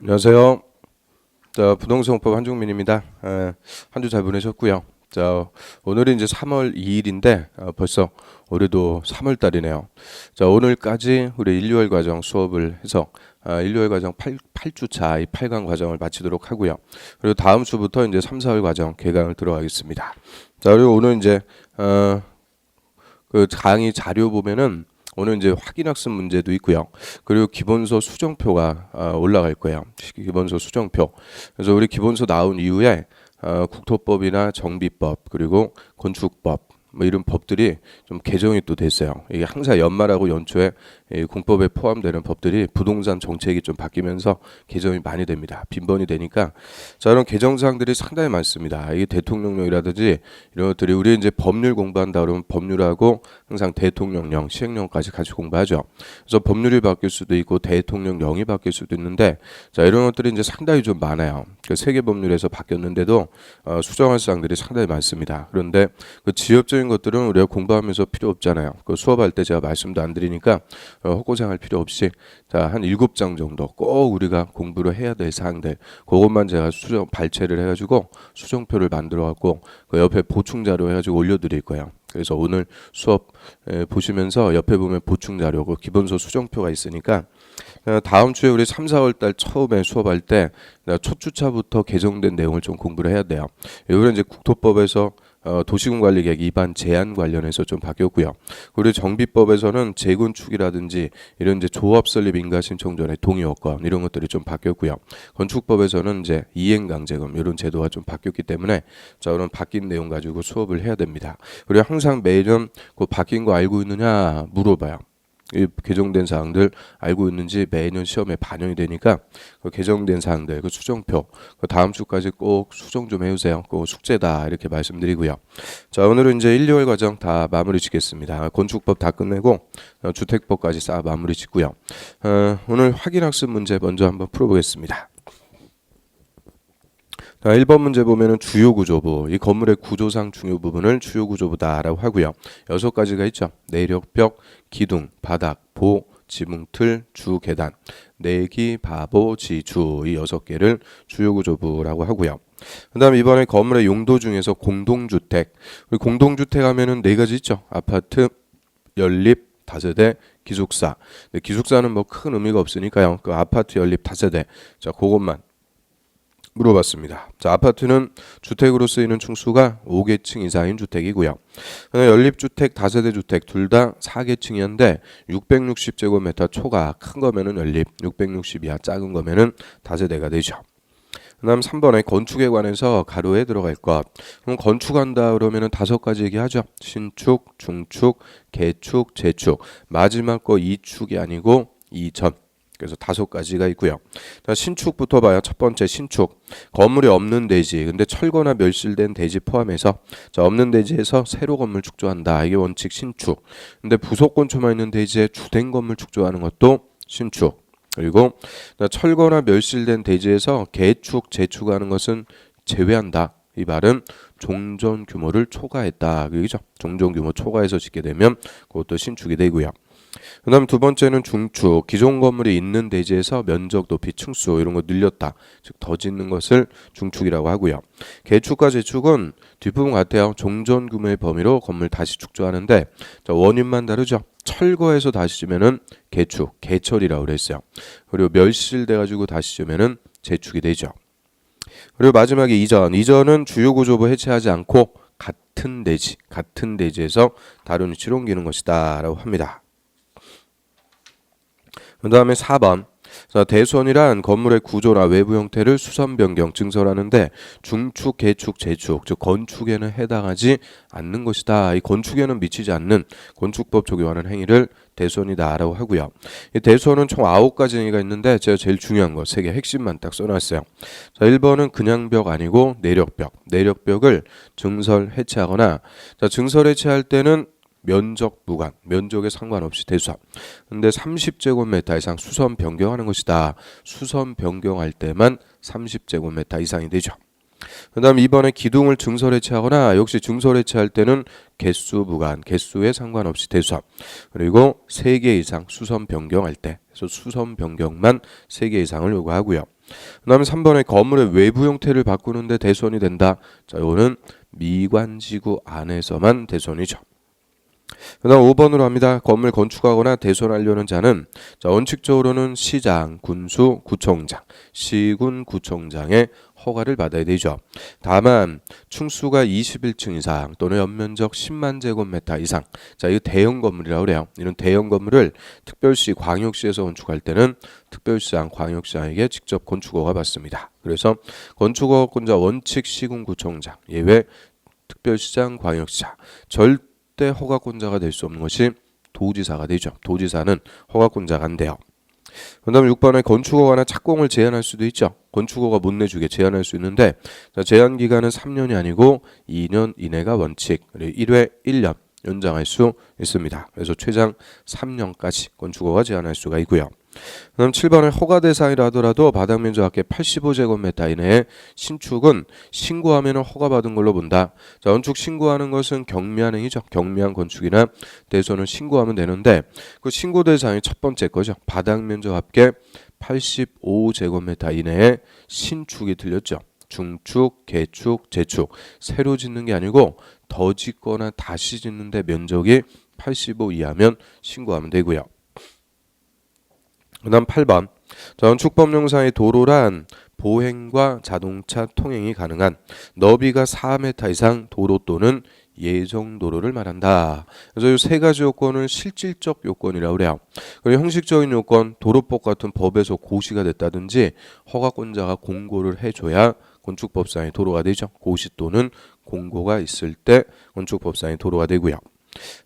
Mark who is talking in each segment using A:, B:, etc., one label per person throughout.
A: 안녕하세요. 자, 부동산공법 한중민입니다. 한 주 잘 보내셨고요. 자, 오늘이 이제 3월 2일인데 벌써 올해도 3월 달이네요. 자, 오늘까지 우리 1, 2월 과정 수업을 해서 1, 2월 과정 8주 차 이 8강 과정을 마치도록 하고요. 그리고 다음 주부터 이제 3, 4월 과정 개강을 들어가겠습니다. 자, 그리고 오늘 이제 그 강의 자료 보면은 오늘 이제 확인학습 문제도 있고요. 그리고 기본서 수정표가 올라갈 거예요. 기본서 수정표. 그래서 우리 기본서 나온 이후에 국토법이나 정비법 그리고 건축법 뭐 이런 법들이 좀 개정이 또 됐어요. 이게 항상 연말하고 연초에 이 공법에 포함되는 법들이 부동산 정책이 좀 바뀌면서 개정이 많이 됩니다. 빈번이 되니까 자, 이런 개정 사항들이 상당히 많습니다. 이게 대통령령이라든지 이런 것들이 우리 이제 법률 공부한다 그러면 법률하고 항상 대통령령, 시행령까지 같이 공부하죠. 그래서 법률이 바뀔 수도 있고 대통령령이 바뀔 수도 있는데 자, 이런 것들이 이제 상당히 좀 많아요. 그 세계 법률에서 바뀌었는데도 수정할 사항들이 상당히 많습니다. 그런데 그 지역적인 것들은 우리가 공부하면서 필요 없잖아요. 그 수업할 때 제가 말씀도 안 드리니까 헛고생할 필요 없이 자, 한 7장 정도 꼭 우리가 공부를 해야 될 사항들 그것만 제가 수정 발췌를 해가지고 수정표를 만들어 갖고 그 옆에 보충 자료 해가지고 올려드릴 거예요. 그래서 오늘 수업 보시면서 옆에 보면 보충 자료 그 기본서 수정표가 있으니까 다음 주에 우리 3, 4월 달 처음에 수업할 때 첫 주차부터 개정된 내용을 좀 공부를 해야 돼요. 이번에 이제 국토법에서 도시군관리계획 위반 제한 관련해서 좀 바뀌었고요. 그리고 정비법에서는 재건축이라든지 이런 이제 조합 설립 인가 신청 전에 동의 요건 이런 것들이 좀 바뀌었고요. 건축법에서는 이제 이행강제금 이런 제도가 좀 바뀌었기 때문에 자, 그런 바뀐 내용 가지고 수업을 해야 됩니다. 그리고 항상 매년 그 바뀐 거 알고 있느냐 물어봐요. 이 개정된 사항들 알고 있는지 매년 시험에 반영이 되니까 그 개정된 사항들 그 수정표 그 다음 주까지 꼭 수정 좀 해주세요. 그 숙제다 이렇게 말씀드리고요. 자, 오늘은 이제 1, 2월 과정 다 마무리 짓겠습니다. 건축법 다 끝내고 주택법까지 싹 마무리 짓고요. 오늘 확인학습 문제 먼저 한번 풀어보겠습니다. 자, 1번 문제 보면은 주요 구조부, 이 건물의 구조상 중요 부분을 주요 구조부다라고 하고요. 6가지가 있죠. 내력벽, 기둥, 바닥, 보, 지붕, 틀, 주, 계단, 내기, 바보, 지주 이 6개를 주요 구조부라고 하고요. 그다음 이번에 건물의 용도 중에서 공동주택, 우리 공동주택 하면은 4가지 있죠. 아파트, 연립, 다세대, 기숙사. 근데 기숙사는 뭐 큰 의미가 없으니까요. 그 아파트, 연립, 다세대. 자, 그것만 물어봤습니다. 자, 아파트는 주택으로 쓰이는 층수가 5계층 이상인 주택이고요. 연립주택, 다세대주택 둘 다 4계층이었는데 660제곱미터 초과 큰 거면은 연립, 660 이하 작은 거면은 다세대가 되죠. 그다음 3번에 건축에 관해서 가로에 들어갈 것. 그럼 건축한다 그러면은 5가지 얘기하죠. 신축, 중축, 개축, 재축. 마지막 거 2축이 아니고 2전. 그래서 5가지가 있고요. 신축부터 봐요. 첫 번째 신축. 건물이 없는 대지. 근데 철거나 멸실된 대지 포함해서 자, 없는 대지에서 새로 건물 축조한다. 이게 원칙 신축. 근데 부속 건축만 있는 대지에 주된 건물 축조하는 것도 신축. 그리고 철거나 멸실된 대지에서 개축, 재축하는 것은 제외한다. 이 말은 종전 규모를 초과했다. 그죠? 종전 규모 초과해서 짓게 되면 그것도 신축이 되고요. 그 다음 두 번째는 중축. 기존 건물이 있는 대지에서 면적 높이 층수 이런 거 늘렸다. 즉 더 짓는 것을 중축이라고 하고요. 개축과 재축은 뒷부분 같아요. 종전 규모의 범위로 건물 다시 축조하는데 자, 원인만 다르죠. 철거해서 다시 지면은 개축, 개철이라고 그랬어요. 그리고 멸실돼 가지고 다시 지면은 재축이 되죠. 그리고 마지막에 이전. 이전은 주요 구조부 해체하지 않고 같은 대지에서 다른 위치로 옮기는 것이다라고 합니다. 그 다음에 4번. 자, 대손이란 건물의 구조나 외부 형태를 수선 변경 증설하는데 중축, 개축, 재축 즉 건축에는 해당하지 않는 것이다. 이 건축에는 미치지 않는 건축법 적용하는 행위를 대손이다라고 하고요. 이 대손은 총 9가지 행위가 있는데 제가 제일 중요한 거 3개 핵심만 딱 써놨어요. 자, 1번은 그냥 벽 아니고 내력벽. 내력벽을 증설 해체하거나 자, 증설 해체할 때는 면적 무관, 면적에 상관없이 대수함. 근데 30제곱미터 이상 수선 변경하는 것이다. 수선 변경할 때만 30제곱미터 이상이 되죠. 그다음 2번에 기둥을 증설해체하거나 역시 증설해체할 때는 개수 무관, 개수에 상관없이 대수함. 그리고 3개 이상 수선 변경할 때, 그래서 수선 변경만 3개 이상을 요구하고요. 그다음에 3번에 건물의 외부 형태를 바꾸는데 대손이 된다. 자, 이거는 미관지구 안에서만 대손이죠. 그다음 5번으로 합니다. 건물 건축하거나 대손하려는 자는 자, 원칙적으로는 시장, 군수, 구청장, 시군 구청장의 허가를 받아야 되죠. 다만 층수가 21층 이상 또는 연면적 10만 제곱미터 이상. 자, 이거 대형 건물이라고 그래요. 이런 대형 건물을 특별시, 광역시에서 건축할 때는 특별시장, 광역시장에게 직접 건축허가 받습니다. 그래서 건축허가권자 원칙 시군 구청장 예외 특별시장, 광역시장 절대 허가권자가 될 수 없는 것이 도지사가 되죠. 도지사는 허가권자가 안 돼요. 그 다음에 6번에 건축허가나 착공을 제한할 수도 있죠. 건축허가 못 내주게 제한할 수 있는데 자, 제한 기간은 3년이 아니고 2년 이내가 원칙, 그리고 1회 1년 연장할 수 있습니다. 그래서 최장 3년까지 건축허가 제한할 수가 있고요. 그다음 7번에 허가 대상이라 하더라도 바닥 면적 합계 85제곱미터 이내의 신축은 신고하면 허가받은 걸로 본다. 자, 건축 신고하는 것은 경미한 행위죠. 경미한 건축이나 대손을 신고하면 되는데 그 신고 대상이 첫 번째 거죠. 바닥 면적 합계 85제곱미터 이내의 신축이 틀렸죠. 중축, 개축, 재축 새로 짓는 게 아니고 더 짓거나 다시 짓는데 면적이 85 이하면 신고하면 되고요. 그 다음 8번 건축법령상의 도로란 보행과 자동차 통행이 가능한 너비가 4m 이상 도로 또는 예정도로를 말한다. 그래서 이 세 가지 요건을 실질적 요건이라고 그래요. 그리고 형식적인 요건, 도로법 같은 법에서 고시가 됐다든지 허가권자가 공고를 해줘야 건축법상의 도로가 되죠. 고시 또는 공고가 있을 때 건축법상의 도로가 되고요.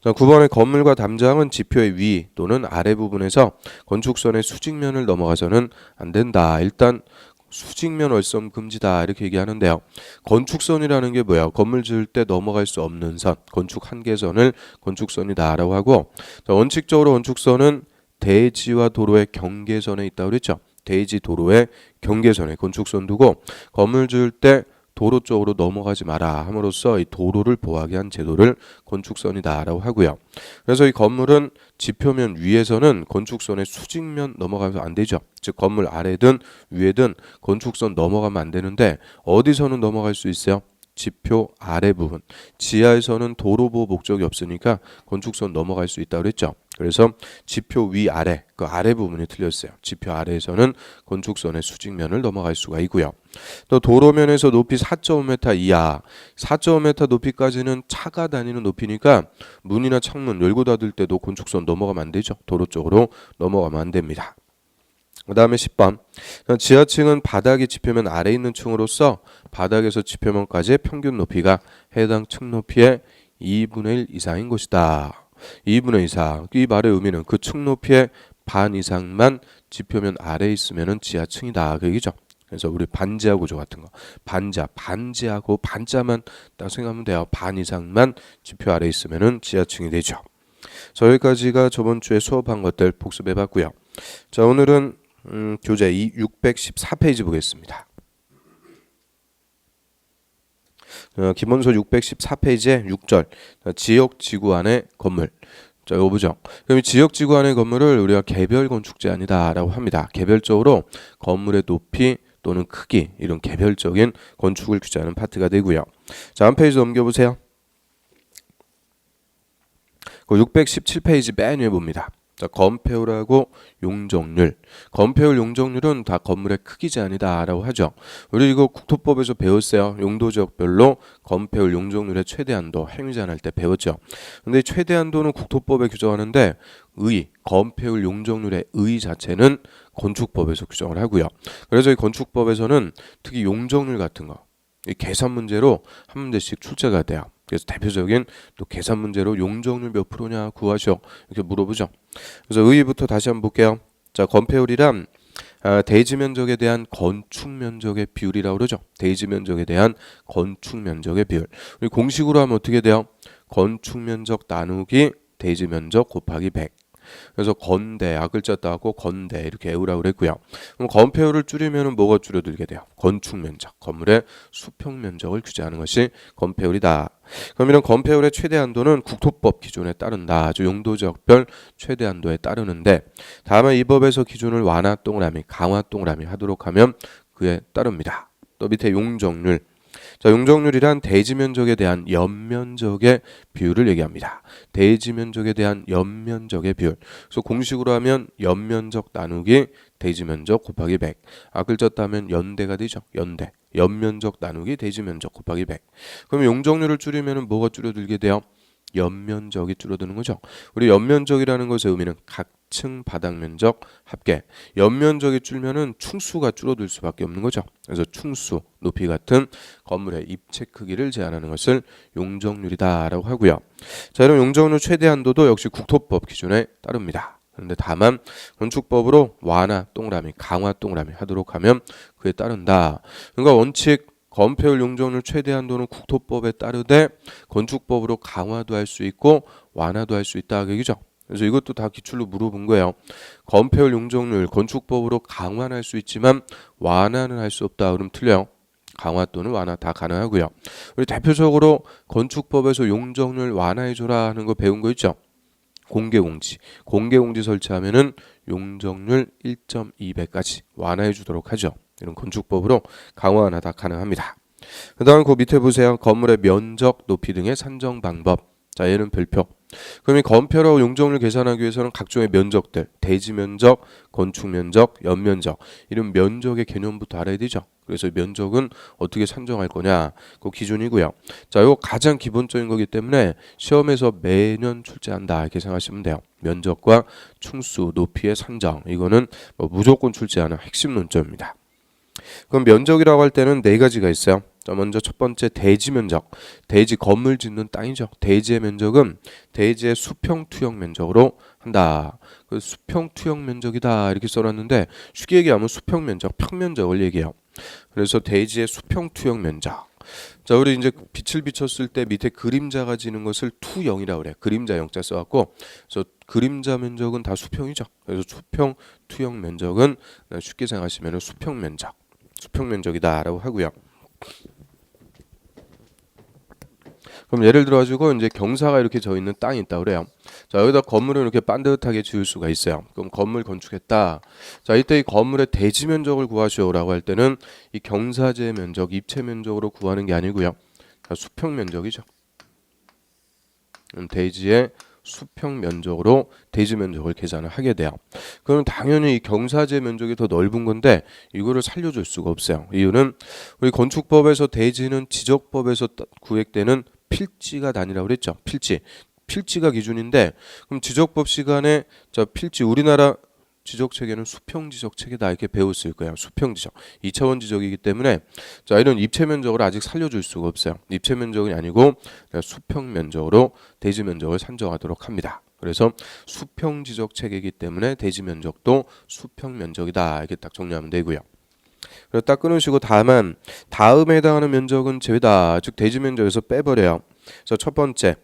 A: 자, 9번의 건물과 담장은 지표의 위 또는 아래 부분에서 건축선의 수직면을 넘어가서는 안 된다. 일단 수직면 얼선 금지다 이렇게 얘기하는데요. 건축선이라는 게 뭐야? 건물 지을 때 넘어갈 수 없는 선, 건축 한계선을 건축선이다라고 하고 자, 원칙적으로 건축선은 대지와 도로의 경계선에 있다고 그랬죠. 대지 도로의 경계선에 건축선 두고 건물 지을 때 도로 쪽으로 넘어가지 마라 함으로써 이 도로를 보호하게 한 제도를 건축선이다라고 하고요. 그래서 이 건물은 지표면 위에서는 건축선의 수직면 넘어가면 안 되죠. 즉 건물 아래든 위에든 건축선 넘어가면 안 되는데 어디서는 넘어갈 수 있어요? 지표 아래 부분. 지하에서는 도로 보호 목적이 없으니까 건축선 넘어갈 수 있다고 그랬죠. 그래서 지표 위 아래, 그 아래 부분이 틀렸어요. 지표 아래에서는 건축선의 수직면을 넘어갈 수가 있고요. 또 도로면에서 높이 4.5m 이하, 4.5m 높이까지는 차가 다니는 높이니까 문이나 창문 열고 닫을 때도 건축선 넘어가면 안 되죠. 도로 쪽으로 넘어가면 안 됩니다. 그 다음에 10번 지하층은 바닥이 지표면 아래 있는 층으로서 바닥에서 지표면까지의 평균 높이가 해당 층 높이의 2분의 1 이상인 것이다. 2분의 1 이상. 이 말의 의미는 그 층 높이의 반 이상만 지표면 아래에 있으면 지하층이다. 그 얘기죠. 그래서 우리 반지하 구조 같은 거 반지하고 반자만 딱 생각하면 돼요. 반 이상만 지표 아래에 있으면 지하층이 되죠. 자, 여기까지가 저번 주에 수업한 것들 복습해 봤고요. 자, 오늘은 교재 614페이지 보겠습니다. 기본서 614페이지에 6절 지역지구 안의 건물. 자, 이거 보죠. 그럼 이 지역지구 안의 건물을 우리가 개별 건축 제한이다라고 합니다. 개별적으로 건물의 높이 또는 크기 이런 개별적인 건축을 규제하는 파트가 되고요. 자, 한 페이지 넘겨보세요. 그 617페이지 맨 위에 봅니다. 자, 건폐율하고 용적률. 건폐율, 용적률은 다 건물의 크기 제한이다라고 하죠. 우리 이거 국토법에서 배웠어요. 용도지역별로 건폐율, 용적률의 최대한도 행위 제한할 때 배웠죠. 근데 최대한도는 국토법에 규정하는데 건폐율, 용적률의 자체는 건축법에서 규정을 하고요. 그래서 이 건축법에서는 특히 용적률 같은 거, 이 계산 문제로 한 문제씩 출제가 돼요. 그래서 대표적인 또 계산 문제로 용적률 몇 프로냐 구하셔 이렇게 물어보죠. 그래서 의의부터 다시 한번 볼게요. 자, 건폐율이란 대지 면적에 대한 건축 면적의 비율이라고 그러죠. 대지 면적에 대한 건축 면적의 비율. 우리 공식으로 하면 어떻게 돼요? 건축 면적 나누기 대지 면적 곱하기 100. 그래서 건대, 아글자 따고 건대 이렇게 애우라고 그랬고요. 그럼 건폐율을 줄이면 뭐가 줄어들게 돼요? 건축 면적, 건물의 수평 면적을 규제하는 것이 건폐율이다. 그럼 이런 건폐율의 최대 한도는 국토법 기준에 따른다. 아주 용도지역별 최대 한도에 따르는데 다만 이 법에서 기준을 완화 동그라미, 강화 동그라미 하도록 하면 그에 따릅니다. 또 밑에 용적률. 자, 용적률이란 대지 면적에 대한 연면적의 비율을 얘기합니다. 대지 면적에 대한 연면적의 비율. 그래서 공식으로 하면 연면적 나누기 대지 면적 곱하기 100. 아글자 따면 연대가 되죠. 연대. 연면적 나누기 대지 면적 곱하기 100. 그럼 용적률을 줄이면 뭐가 줄어들게 돼요? 연면적이 줄어드는 거죠. 우리 연면적이라는 것의 의미는 각층 바닥 면적 합계. 연면적이 줄면은 충수가 줄어들 수밖에 없는 거죠. 그래서 충수, 높이 같은 건물의 입체 크기를 제한하는 것을 용적률이다라고 하고요. 자, 이런 용적률 최대 한도도 역시 국토법 기준에 따릅니다. 그런데 다만 건축법으로 완화 동그라미, 강화 동그라미 하도록 하면 그에 따른다. 그러니까 원칙 건폐율 용적률 최대 한도는 국토법에 따르되 건축법으로 강화도 할 수 있고 완화도 할 수 있다 그 얘기죠. 그래서 이것도 다 기출로 물어본 거예요. 건폐율 용적률 건축법으로 강화는 할 수 있지만 완화는 할 수 없다. 그럼 틀려요. 강화 또는 완화 다 가능하고요. 우리 대표적으로 건축법에서 용적률 완화해줘라 하는 거 배운 거 있죠. 공개공지. 공개공지 설치하면은 용적률 1.2배까지 완화해 주도록 하죠. 이런 건축법으로 강화 완화 다 가능합니다. 그 다음 그 밑에 보세요. 건물의 면적, 높이 등의 산정 방법. 자, 얘는 별표. 그럼 이 건폐로 용적률 계산하기 위해서는 각종의 면적들, 대지 면적, 건축 면적, 연면적 이런 면적의 개념부터 알아야 되죠. 그래서 면적은 어떻게 산정할 거냐 그 기준이고요. 자, 이거 가장 기본적인 거기 때문에 시험에서 매년 출제한다 이렇게 생각하시면 돼요. 면적과 충수, 높이의 산정 이거는 뭐 무조건 출제하는 핵심 논점입니다. 그럼 면적이라고 할 때는 네 가지가 있어요. 자, 먼저 첫 번째 대지 면적. 대지 건물 짓는 땅이죠. 대지의 면적은 대지의 수평 투영 면적으로 한다. 그 수평 투영 면적이다 이렇게 써놨는데 쉽게 얘기하면 수평 면적, 평면적을 얘기해요. 그래서 대지의 수평 투영 면적. 자, 우리 이제 빛을 비췄을 때 밑에 그림자가 지는 것을 투영이라고 그래. 그림자 영자 써갖고 그래서 그림자 면적은 다 수평이죠. 그래서 수평 투영 면적은 쉽게 생각하시면 수평 면적. 수평 면적이다라고 하고요. 그럼 예를 들어 가지고 이제 경사가 이렇게 져 있는 땅이 있다 그래요. 자, 여기다 건물을 이렇게 반듯하게 지을 수가 있어요. 그럼 건물 건축했다. 자, 이때 이 건물의 대지 면적을 구하시오라고 할 때는 이 경사제 면적, 입체 면적으로 구하는 게 아니고요. 자, 수평 면적이죠. 대지의 수평 면적으로 대지 면적을 계산을 하게 돼요. 그럼 당연히 이 경사제 면적이 더 넓은 건데 이거를 살려줄 수가 없어요. 이유는 우리 건축법에서 대지는 지적법에서 구획되는 필지가 단위라고 그랬죠. 필지가 기준인데 그럼 지적법 시간에 자 필지 우리나라 지적 체계는 수평 지적 체계다 이렇게 배웠을 거예요. 수평 지적 2차원 지적이기 때문에 자 이런 입체 면적을 아직 살려줄 수가 없어요. 입체 면적이 아니고 수평 면적으로 대지 면적을 산정하도록 합니다. 그래서 수평 지적 체계이기 때문에 대지 면적도 수평 면적이다 이렇게 딱 정리하면 되고요. 그래서 딱 끊으시고 다음에 해당하는 면적은 제외다. 즉 대지 면적에서 빼버려요. 그래서 첫 번째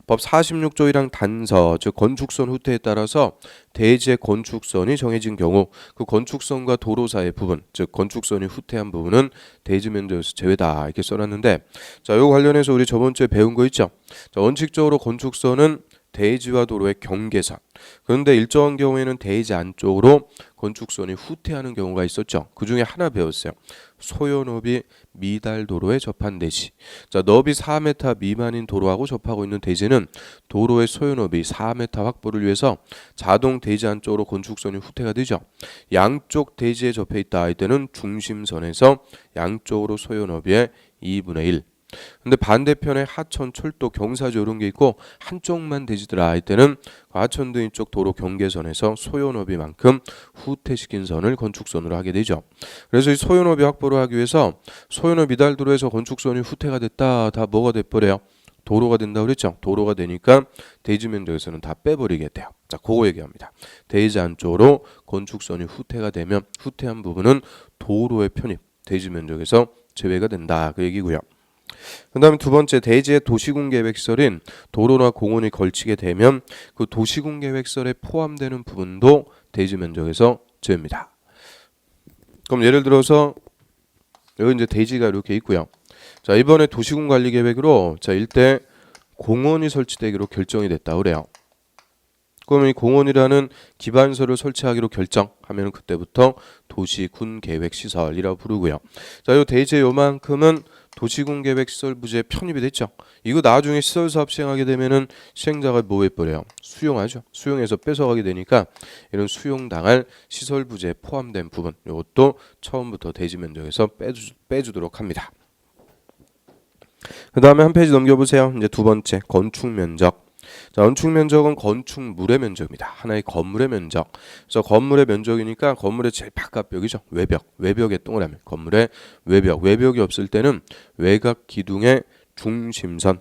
A: 법 46조 1항 단서 즉 건축선 후퇴에 따라서 대지의 건축선이 정해진 경우 그 건축선과 도로 사이의 부분 즉 건축선이 후퇴한 부분은 대지 면적에서 제외다 이렇게 써놨는데 자 이거 관련해서 우리 저번 주에 배운 거 있죠. 자, 원칙적으로 건축선은 대지와 도로의 경계선. 그런데 일정한 경우에는 대지 안쪽으로 건축선이 후퇴하는 경우가 있었죠. 그 중에 하나 배웠어요. 소요너비 미달 도로에 접한 대지. 자, 너비 4m 미만인 도로하고 접하고 있는 대지는 도로의 소요너비 4m 확보를 위해서 자동 대지 안쪽으로 건축선이 후퇴가 되죠. 양쪽 대지에 접해 있다 할 때는 중심선에서 양쪽으로 소요너비의 2분의 1. 근데 반대편에 하천, 철도, 경사지 이런 게 있고 한쪽만 대지더라 할 때는 하천 등 이쪽 도로 경계선에서 소요너비만큼 후퇴시킨 선을 건축선으로 하게 되죠. 그래서 이 소요너비 확보를 하기 위해서 소요너비 미달도로에서 건축선이 후퇴가 됐다 다 뭐가 돼버려요? 도로가 된다고 그랬죠. 도로가 되니까 대지 면적에서는 다 빼버리게 돼요. 자, 그거 얘기합니다. 대지 안쪽으로 건축선이 후퇴가 되면 후퇴한 부분은 도로의 편입, 대지 면적에서 제외가 된다 그 얘기고요. 그 다음에 두 번째, 대지의 도시군계획설인 도로나 공원이 걸치게 되면 그 도시군계획설에 포함되는 부분도 대지 면적에서 제외입니다. 그럼 예를 들어서 여기 이제 대지가 이렇게 있고요. 자, 이번에 도시군관리계획으로 자, 일대 공원이 설치되기로 결정이 됐다 그래요. 그러면 이 공원이라는 기반서를 설치하기로 결정하면 그때부터 도시군계획시설이라고 부르고요. 자, 이 대지의 요만큼은 도시군계획시설 부지에 편입이 됐죠. 이거 나중에 시설사업 시행하게 되면은 시행자가 뭐 해버려요? 수용하죠. 수용해서 뺏어가게 되니까 이런 수용당할 시설 부지에 포함된 부분, 이것도 처음부터 대지 면적에서 빼주도록 합니다. 그 다음에 한 페이지 넘겨보세요. 이제 두 번째, 건축 면적. 자, 건축 면적은 건축물의 면적입니다. 하나의 건물의 면적. 그래서 건물의 면적이니까 건물의 제일 바깥벽이죠. 외벽의 동그라미. 건물의 외벽이 없을 때는 외곽 기둥의 중심선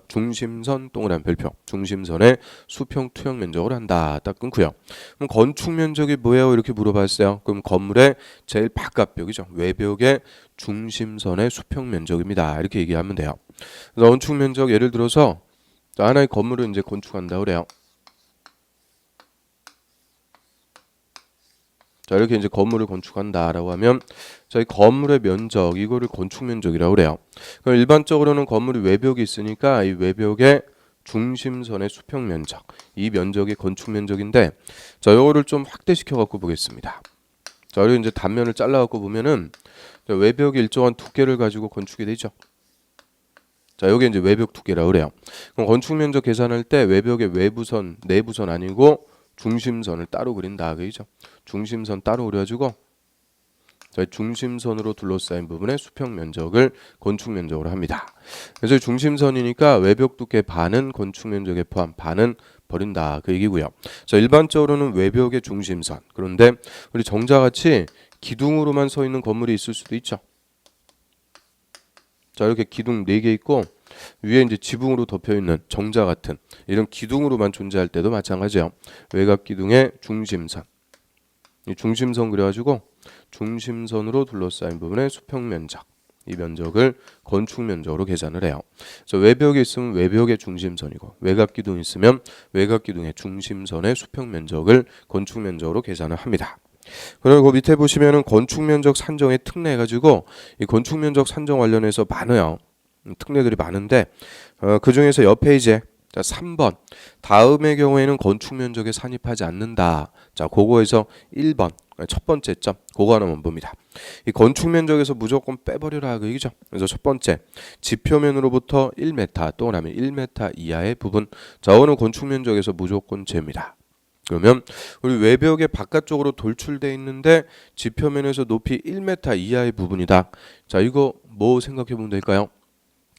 A: 동그라미 별표. 중심선의 수평 투영 면적을 한다. 딱 끊고요. 그럼 건축 면적이 뭐예요? 이렇게 물어봤어요. 그럼 건물의 제일 바깥벽이죠. 외벽의 중심선의 수평 면적입니다. 이렇게 얘기하면 돼요. 그래서 건축 면적 예를 들어서 하나의 건물을 이제 건축한다 그래요. 자, 이렇게 이제 건물을 건축한다라고 하면 저희 건물의 면적 이거를 건축 면적이라고 그래요. 그럼 일반적으로는 건물이 외벽이 있으니까 이 외벽의 중심선의 수평 면적, 이 면적이 건축 면적인데, 자, 이거를 좀 확대시켜 갖고 보겠습니다. 자, 그리고 이제 단면을 잘라 갖고 보면은 외벽이 일정한 두께를 가지고 건축이 되죠. 자, 여기 이제 외벽 두께라고 그래요. 그럼 건축 면적 계산할 때 외벽의 외부선, 내부선 아니고 중심선을 따로 그린다, 그죠? 중심선 따로 그려가지고 저희 중심선으로 둘러싸인 부분의 수평 면적을 건축 면적으로 합니다. 그래서 중심선이니까 외벽 두께 반은 건축 면적에 포함, 반은 버린다, 그 얘기고요. 자, 일반적으로는 외벽의 중심선. 그런데 우리 정자같이 기둥으로만 서 있는 건물이 있을 수도 있죠. 자, 이렇게 기둥 4개 있고 위에 이제 지붕으로 덮여 있는 정자 같은 이런 기둥으로만 존재할 때도 마찬가지예요. 외곽 기둥의 중심선. 이 중심선 그래가지고 중심선으로 둘러싸인 부분의 수평 면적. 이 면적을 건축 면적으로 계산을 해요. 그래서 외벽이 있으면 외벽의 중심선이고 외곽 기둥이 있으면 외곽 기둥의 중심선의 수평 면적을 건축 면적으로 계산을 합니다. 그리고 밑에 보시면은 건축 면적 산정의 특례 해가지고 이 건축 면적 산정 관련해서 많아요. 특례들이 많은데 그 중에서 옆 페이지에 자, 3번 다음의 경우에는 건축 면적에 산입하지 않는다. 자, 그거에서 1번 첫 번째 점 그거 하나만 봅니다. 이 건축 면적에서 무조건 빼버리라 그 얘기죠. 그래서 첫 번째 지표면으로부터 1m 동그라미 1m 이하의 부분, 자, 오늘 건축 면적에서 무조건 제입니다. 그러면 우리 외벽의 바깥쪽으로 돌출되어 있는데 지표면에서 높이 1m 이하의 부분이다. 자, 이거 뭐 생각해 보면 될까요?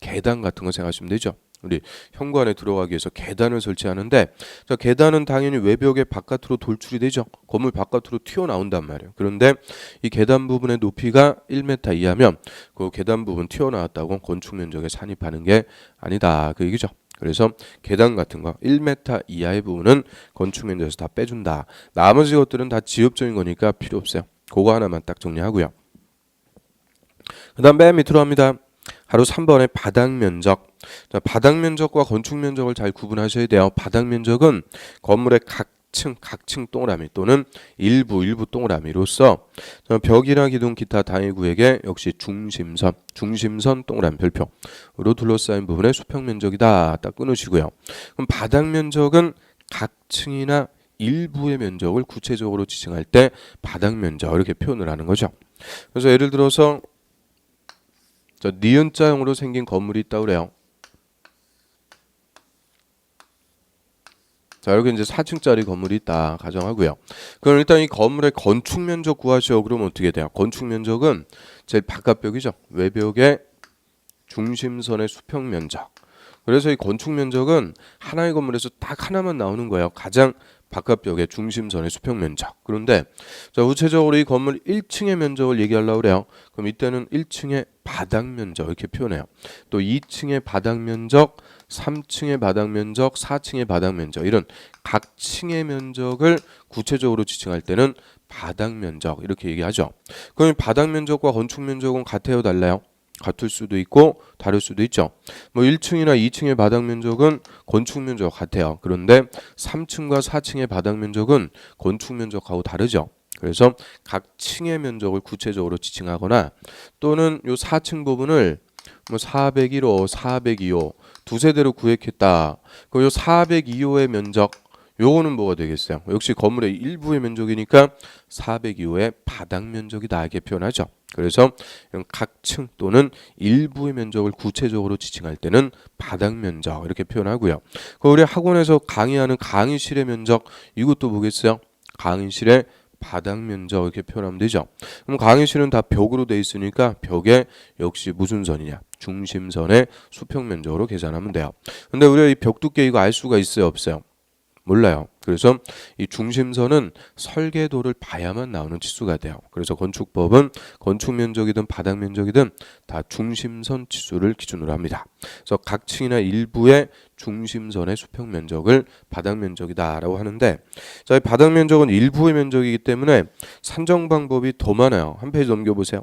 A: 계단 같은 거 생각하시면 되죠. 우리 현관에 들어가기 위해서 계단을 설치하는데, 자, 계단은 당연히 외벽의 바깥으로 돌출이 되죠. 건물 바깥으로 튀어나온단 말이에요. 그런데 이 계단 부분의 높이가 1m 이하면 그 계단 부분 튀어나왔다고 건축 면적에 산입하는 게 아니다, 그 얘기죠. 그래서 계단 같은 거 1m 이하의 부분은 건축 면적에서 다 빼준다. 나머지 것들은 다 지역적인 거니까 필요 없어요. 그거 하나만 딱 정리하고요. 그 다음 맨 밑으로 합니다. 바로 3번의 바닥 면적. 자, 바닥 면적과 건축 면적을 잘 구분하셔야 돼요. 바닥 면적은 건물의 각층 동그라미 또는 일부 동그라미로서 벽이나 기둥 기타 단위 구역의 역시 중심선 동그라미 별표로 둘러싸인 부분의 수평 면적이다. 딱 끊으시고요. 그럼 바닥 면적은 각층이나 일부의 면적을 구체적으로 지칭할 때 바닥 면적 이렇게 표현을 하는 거죠. 그래서 예를 들어서 자, 니은자형으로 생긴 건물이 있다고 그래요. 자, 여기 이제 4층짜리 건물이 있다 가정하고요. 그럼 일단 이 건물의 건축 면적 구하시오. 그러면 어떻게 돼요? 건축 면적은 제일 바깥벽이죠. 외벽의 중심선의 수평 면적. 그래서 이 건축 면적은 하나의 건물에서 딱 하나만 나오는 거예요. 가장 바깥벽의 중심선의 수평 면적. 그런데 자, 구체적으로 이 건물 1층의 면적을 얘기하려고 그래요. 그럼 이때는 1층의 바닥 면적 이렇게 표현해요. 또 2층의 바닥 면적, 3층의 바닥 면적, 4층의 바닥 면적, 이런 각 층의 면적을 구체적으로 지칭할 때는 바닥 면적 이렇게 얘기하죠. 그럼 바닥 면적과 건축 면적은 같아요, 달라요? 같을 수도 있고 다를 수도 있죠. 뭐 1층이나 2층의 바닥 면적은 건축 면적 같아요. 그런데 3층과 4층의 바닥 면적은 건축 면적하고 다르죠. 그래서 각 층의 면적을 구체적으로 지칭하거나 또는 요 4층 부분을 뭐 401호, 402호 두 세대로 구획했다. 그요 402호의 면적 요거는 뭐가 되겠어요? 역시 건물의 일부의 면적이니까 402호의 바닥 면적이다 이렇게 표현하죠. 그래서 이런 각 층 또는 일부의 면적을 구체적으로 지칭할 때는 바닥 면적 이렇게 표현하고요. 그 우리 학원에서 강의하는 강의실의 면적 이것도 보겠어요? 강의실의 바닥 면적 이렇게 표현하면 되죠. 그럼 강의실은 다 벽으로 돼 있으니까 벽에 역시 무슨 선이냐? 중심선의 수평 면적으로 계산하면 돼요. 근데 우리가 이 벽 두께 이거 알 수가 있어요, 없어요? 몰라요. 그래서 이 중심선은 설계도를 봐야만 나오는 치수가 돼요. 그래서 건축법은 건축 면적이든 바닥 면적이든 다 중심선 치수를 기준으로 합니다. 그래서 각 층이나 일부의 중심선의 수평 면적을 바닥 면적이다라고 하는데, 자, 이 바닥 면적은 일부의 면적이기 때문에 산정 방법이 더 많아요. 한 페이지 넘겨보세요.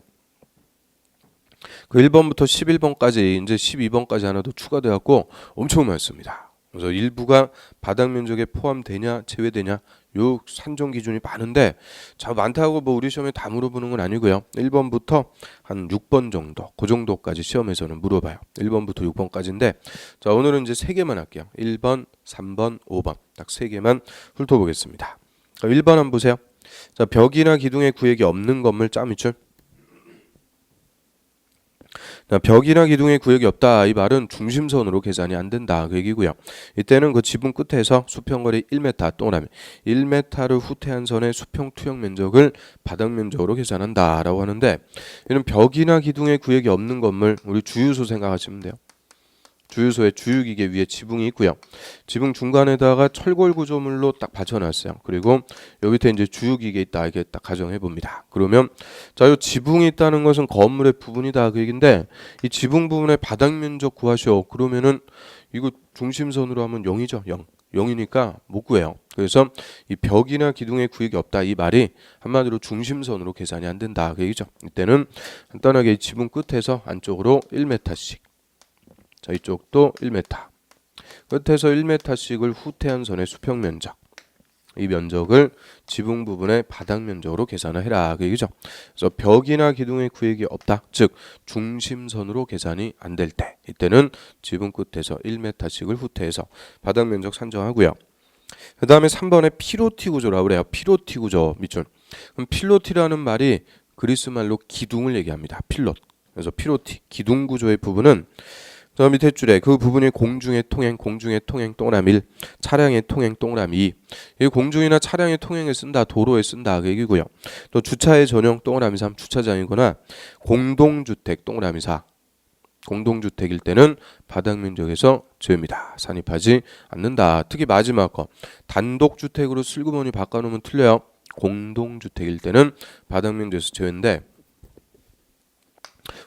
A: 그 1번부터 11번까지 이제 12번까지 하나 더 추가돼 갖고 엄청 많습니다. 그래서 일부가 바닥 면적에 포함되냐 제외되냐 요 산정 기준이 많은데, 자, 많다고 뭐 우리 시험에 다 물어보는 건 아니고요. 1번부터 한 6번 정도 그 정도까지 시험에서는 물어봐요. 1번부터 6번까지인데, 자, 오늘은 이제 3개만 할게요. 1번, 3번, 5번 딱 3개만 훑어보겠습니다. 1번 한번 보세요. 자, 벽이나 기둥의 구획이 없는 건물 짬이출. 벽이나 기둥의 구역이 없다 이 말은 중심선으로 계산이 안 된다 그 얘기고요. 이때는 그 지붕 끝에서 수평거리 1m 동그라미 1m를 후퇴한 선의 수평 투영 면적을 바닥 면적으로 계산한다라고 하는데, 이런 벽이나 기둥의 구역이 없는 건물 우리 주유소 생각하시면 돼요. 주유소에 주유기계 위에 지붕이 있고요. 지붕 중간에다가 철골 구조물로 딱 받쳐놨어요. 그리고 여기 밑에 이제 주유기계 있다 이렇게 딱 가정해 봅니다. 그러면 자, 이 지붕이 있다는 것은 건물의 부분이다 그 얘기인데, 이 지붕 부분의 바닥 면적 구하시오. 그러면은 이거 중심선으로 하면 0이죠. 0. 0이니까 못 구해요. 그래서 이 벽이나 기둥의 구역이 없다 이 말이 한마디로 중심선으로 계산이 안 된다 그 얘기죠. 이때는 간단하게 이 지붕 끝에서 안쪽으로 1m씩, 자, 이쪽도 1m, 끝에서 1m씩을 후퇴한 선의 수평 면적, 이 면적을 지붕 부분의 바닥 면적으로 계산을 해라 그 얘기죠. 그래서 벽이나 기둥의 구획이 없다, 즉 중심선으로 계산이 안 될 때, 이때는 지붕 끝에서 1m씩을 후퇴해서 바닥 면적 산정하고요. 그 다음에 3번에 피로티 구조라고 그래요. 피로티 구조 밑줄. 그럼 필로티라는 말이 그리스 말로 기둥을 얘기합니다. 필롯. 그래서 피로티 기둥 구조의 부분은 저 밑에 줄에 그 부분이 공중의 통행 동그라미 1, 차량의 통행 동그라미 2. 이 공중이나 차량의 통행에 쓴다, 도로에 쓴다 그 얘기고요. 또 주차의 전용 동그라미 3, 주차장이거나 공동주택 동그라미 4. 공동주택일 때는 바닥 면적에서 제외입니다. 산입하지 않는다. 특히 마지막 거 단독주택으로 슬그머니 바꿔놓으면 틀려요. 공동주택일 때는 바닥 면적에서 제외인데,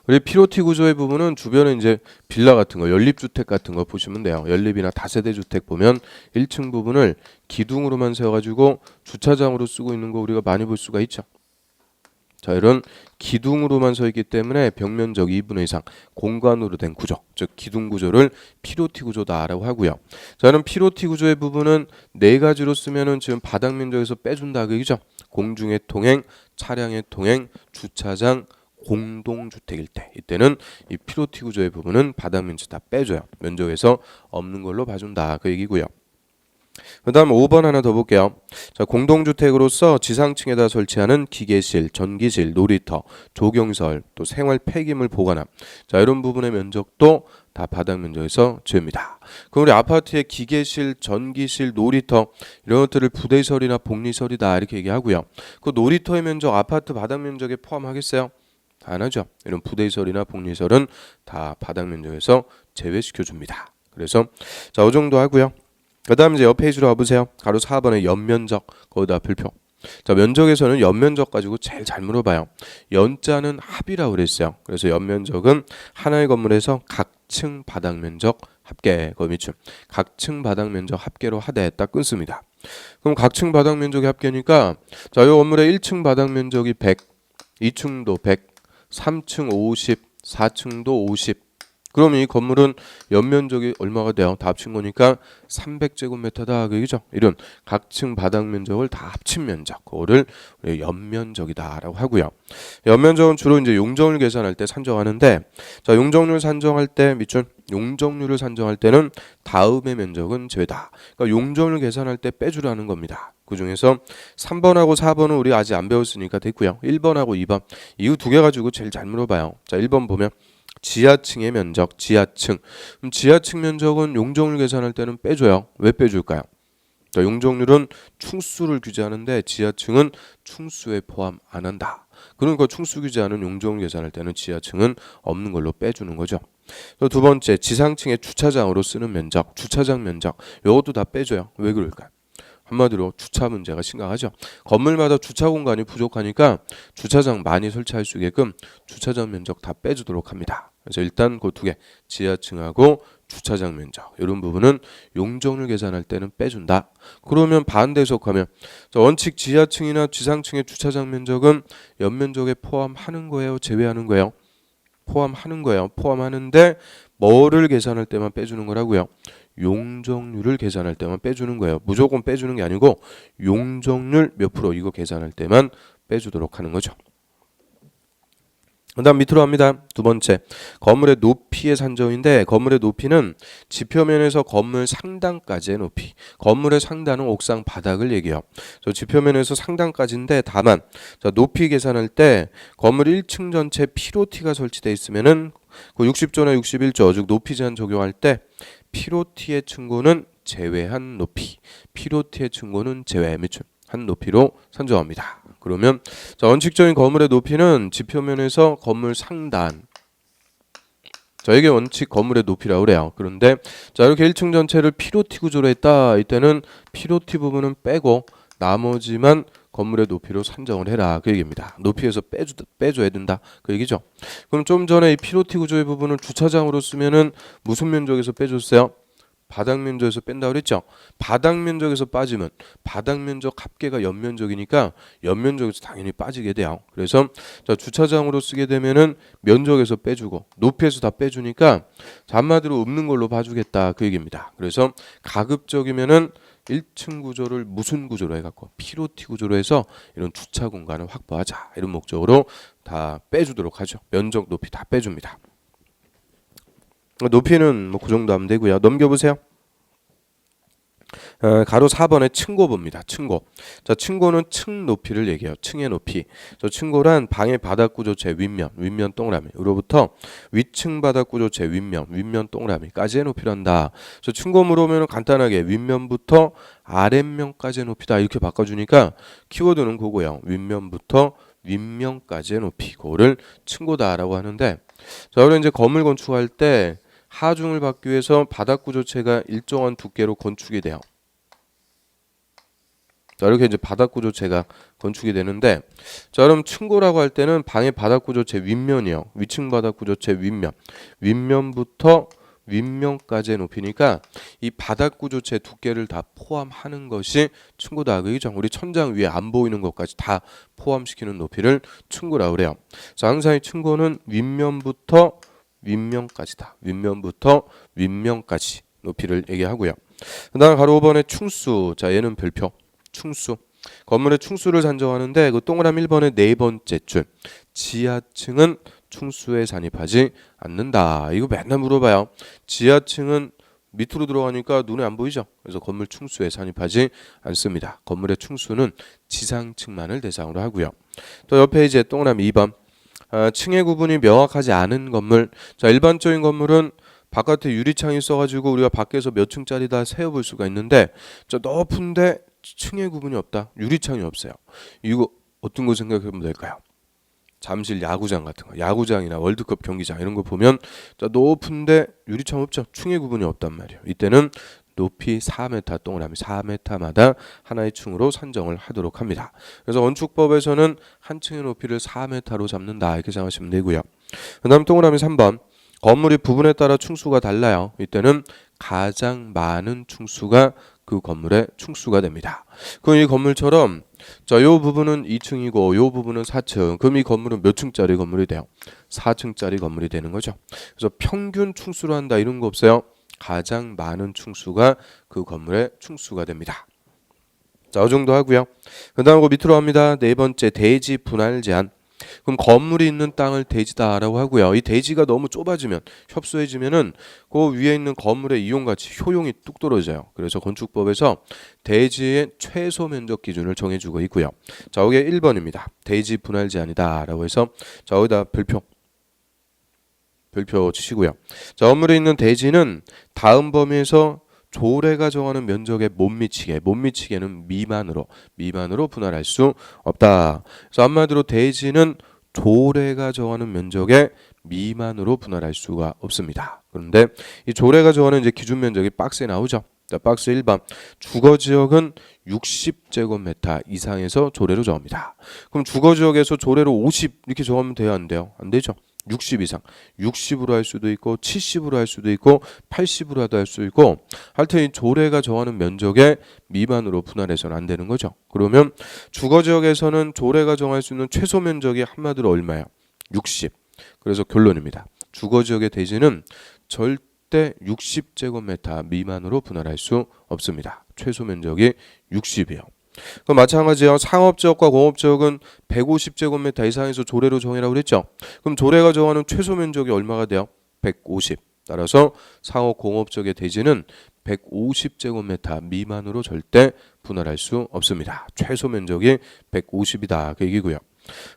A: 우리 피로티 구조의 부분은 주변에 이제 빌라 같은 거, 연립주택 같은 거 보시면 돼요. 연립이나 다세대 주택 보면 1층 부분을 기둥으로만 세워가지고 주차장으로 쓰고 있는 거 우리가 많이 볼 수가 있죠. 자, 이런 기둥으로만 서 있기 때문에 벽면적 2분의 이상 공간으로 된 구조, 즉 기둥 구조를 피로티 구조다라고 하고요. 자, 이런 피로티 구조의 부분은 4가지로 쓰면은 지금 바닥 면적에서 빼준다 그 얘기죠. 공중의 통행, 차량의 통행, 주차장, 공동주택일 때, 이때는 이 피로티 구조의 부분은 바닥 면적 다 빼줘요. 면적에서 없는 걸로 봐준다 그 얘기고요. 그 다음 5번 하나 더 볼게요. 자, 공동주택으로서 지상층에다 설치하는 기계실, 전기실, 놀이터, 조경설, 또 생활 폐기물 보관함, 자, 이런 부분의 면적도 다 바닥 면적에서 제외입니다. 그럼 우리 아파트의 기계실, 전기실, 놀이터 이런 것들을 부대설이나 복리설이다 이렇게 얘기하고요. 그 놀이터의 면적 아파트 바닥 면적에 포함하겠어요? 안 하죠. 이런 부대설이나 복리설은 다 바닥 면적에서 제외시켜 줍니다. 그래서 자, 이 정도 하고요. 그 다음 이제 옆 페이지로 와보세요. 가로 4번의 연면적, 거기다 별표. 자, 면적에서는 연면적 가지고 제일 잘 물어봐요. 연자는 합이라고 그랬어요. 그래서 연면적은 하나의 건물에서 각 층 바닥 면적 합계, 그 밑줄 각 층 바닥 면적 합계로 하되 딱 끊습니다. 그럼 각 층 바닥 면적이 합계니까, 자, 이 건물의 1층 바닥 면적이 100, 2층도 100, 3층 50, 4층도 50. 그럼 이 건물은 연면적이 얼마가 돼요? 다 합친 거니까 300제곱미터다. 그죠? 이런 각층 바닥 면적을 다 합친 면적, 그거를 우리 연면적이다라고 하고요. 연면적은 주로 이제 용적률 계산할 때 산정하는데, 자, 용적률 산정할 때 밑줄, 용적률을 산정할 때는 다음의 면적은 제외다. 그러니까 용적률 계산할 때 빼주라는 겁니다. 그 중에서 3번하고 4번은 우리 아직 안 배웠으니까 됐고요. 1번하고 2번 이거 두 개 가지고 제일 잘 물어봐요. 자, 1번 보면 지하층의 면적, 지하층. 그럼 지하층 면적은 용적률 계산할 때는 빼줘요. 왜 빼줄까요? 자, 용적률은 충수를 규제하는데 지하층은 충수에 포함 안 한다. 그러니까 충수 규제하는 용적률 계산할 때는 지하층은 없는 걸로 빼주는 거죠. 또 두 번째, 지상층의 주차장으로 쓰는 면적, 주차장 면적. 이것도 다 빼줘요. 왜 그럴까요? 한마디로 주차 문제가 심각하죠. 건물마다 주차 공간이 부족하니까 주차장 많이 설치할 수 있게끔 주차장 면적 다 빼주도록 합니다. 그래서 일단 그 두 개, 지하층하고 주차장 면적, 이런 부분은 용적률 계산할 때는 빼준다. 그러면 반대 해석하면 원칙 지하층이나 지상층의 주차장 면적은 연면적에 포함하는 거예요, 제외하는 거예요? 포함하는 거예요. 포함하는데 뭐를 계산할 때만 빼주는 거라고요? 용적률을 계산할 때만 빼주는 거예요. 무조건 빼주는 게 아니고 용적률 몇 프로 이거 계산할 때만 빼주도록 하는 거죠. 그 다음 밑으로 갑니다. 두 번째, 건물의 높이의 산정인데, 건물의 높이는 지표면에서 건물 상단까지의 높이, 건물의 상단은 옥상 바닥을 얘기해요. 저 지표면에서 상단까지인데, 다만 자, 높이 계산할 때 건물 1층 전체 피로티가 설치되어 있으면은 그 60조나 61조, 즉 높이 제한 적용할 때 피로티의 층고는 제외한 높이, 피로티의 층고는 제외한 높이로 산정합니다. 그러면 자, 원칙적인 건물의 높이는 지표면에서 건물 상단, 자, 이게 원칙 건물의 높이라고 그래요. 그런데 자, 이렇게 1층 전체를 피로티 구조로 했다. 이때는 피로티 부분은 빼고 나머지만 건물의 높이로 산정을 해라, 그 얘기입니다. 높이에서 빼줘야 된다, 그 얘기죠. 그럼 좀 전에 이 피로티 구조의 부분을 주차장으로 쓰면은 무슨 면적에서 빼줬어요? 바닥 면적에서 뺀다 그랬죠. 바닥 면적에서 빠지면 바닥 면적 합계가 연면적이니까 연면적에서 당연히 빠지게 돼요. 그래서 자, 주차장으로 쓰게 되면은 면적에서 빼주고 높이에서 다 빼주니까 한마디로 없는 걸로 봐주겠다, 그 얘기입니다. 그래서 가급적이면은 1층 구조를 무슨 구조로 해갖고 피로티 구조로 해서 이런 주차 공간을 확보하자, 이런 목적으로 다 빼주도록 하죠. 면적 높이 다 빼줍니다. 높이는 뭐 그 정도 하면 되고요. 넘겨보세요. 가로 4번에 층고 봅니다. 층고. 자, 층고는 층 높이를 얘기해요. 층의 높이. 저 층고란 방의 바닥 구조체 윗면 동그라미로부터 위층 바닥 구조체 윗면 동그라미까지의 높이란다. 저 층고 물으면 간단하게 윗면부터 아랫면까지의 높이다, 이렇게 바꿔주니까 키워드는 그거예요. 윗면부터 윗면까지의 높이, 그거를 층고다라고 하는데, 자, 우리 이제 건물 건축할 때 하중을 받기 위해서 바닥 구조체가 일정한 두께로 건축이 돼요. 자, 이렇게 이제 바닥 구조체가 건축이 되는데, 자, 그럼 층고라고 할 때는 방의 바닥 구조체 윗면이요. 위층 바닥 구조체 윗면부터 윗면까지의 높이니까 이 바닥 구조체 두께를 다 포함하는 것이 층고다, 그죠? 우리 천장 위에 안 보이는 것까지 다 포함시키는 높이를 층고라고 그래요. 자, 항상 이 층고는 윗면부터 윗면까지다. 윗면부터 윗면까지 높이를 얘기하고요. 그 다음 가로 5번의 충수. 자, 얘는 별표. 충수. 건물의 충수를 산정하는데 그 동그라미 1번의 네 번째 줄. 지하층은 충수에 산입하지 않는다. 이거 맨날 물어봐요. 지하층은 밑으로 들어가니까 눈에 안 보이죠? 그래서 건물 충수에 산입하지 않습니다. 건물의 충수는 지상층만을 대상으로 하고요. 또 옆에 이제 동그라미 2번. 층의 구분이 명확하지 않은 건물. 자, 일반적인 건물은 바깥에 유리창이 있어가지고 우리가 밖에서 몇 층짜리다 세어볼 수가 있는데, 저 높은데 층의 구분이 없다, 유리창이 없어요. 이거 어떤 거 생각해보면 될까요? 잠실 야구장 같은 거, 야구장이나 월드컵 경기장 이런 거 보면 저 높은데 유리창 없죠. 층의 구분이 없단 말이에요. 이때는 높이 4m, 동그라미 4m마다 하나의 층으로 산정을 하도록 합니다. 그래서 건축법에서는 한 층의 높이를 4m로 잡는다, 이렇게 생각하시면 되고요. 그 다음 동그라미 3번. 건물이 부분에 따라 층수가 달라요. 이때는 가장 많은 층수가 그 건물의 충수가 됩니다. 그럼 이 건물처럼 자, 요 부분은 2층이고 요 부분은 4층. 그럼 이 건물은 몇 층짜리 건물이 돼요? 4층짜리 건물이 되는 거죠. 그래서 평균 충수로 한다 이런 거 없어요. 가장 많은 충수가 그 건물의 충수가 됩니다. 자, 이 정도 하고요. 그 다음 거 밑으로 갑니다. 네 번째, 대지 분할 제한. 그럼 건물이 있는 땅을 대지다라고 하고요. 이 대지가 너무 좁아지면 협소해지면은 그 위에 있는 건물의 이용 가치 효용이 뚝 떨어져요. 그래서 건축법에서 대지의 최소 면적 기준을 정해주고 있고요. 자, 이게 1번입니다. 대지 분할 제한이다라고 해서 자, 여기다 별표 치시고요. 자, 건물에 있는 대지는 다음 범위에서 조례가 정하는 면적에 못 미치게는 미만으로 분할할 수 없다. 그래서 한마디로 대지는 조례가 정하는 면적에 미만으로 분할할 수가 없습니다. 그런데 이 조례가 정하는 이제 기준 면적이 박스에 나오죠. 자, 박스 1번 주거지역은 60제곱미터 이상에서 조례로 정합니다. 그럼 주거지역에서 조례로 50 이렇게 정하면 돼요, 안 돼요? 안 되죠. 60 이상, 60으로 할 수도 있고 70으로 할 수도 있고 80으로 하도 할 수 있고 하여튼 이 조례가 정하는 면적에 미만으로 분할해서는 안 되는 거죠. 그러면 주거지역에서는 조례가 정할 수 있는 최소 면적이 한마디로 얼마예요? 60. 그래서 결론입니다. 주거지역의 대지는 절대 60제곱미터 미만으로 분할할 수 없습니다. 최소 면적이 60이요. 그럼 마찬가지예요. 상업지역과 공업지역은 150제곱미터 이상에서 조례로 정해라고 그랬죠. 그럼 조례가 정하는 최소 면적이 얼마가 돼요? 150. 따라서 상업 공업지역의 대지는 150제곱미터 미만으로 절대 분할할 수 없습니다. 최소 면적이 150이다. 그 얘기고요.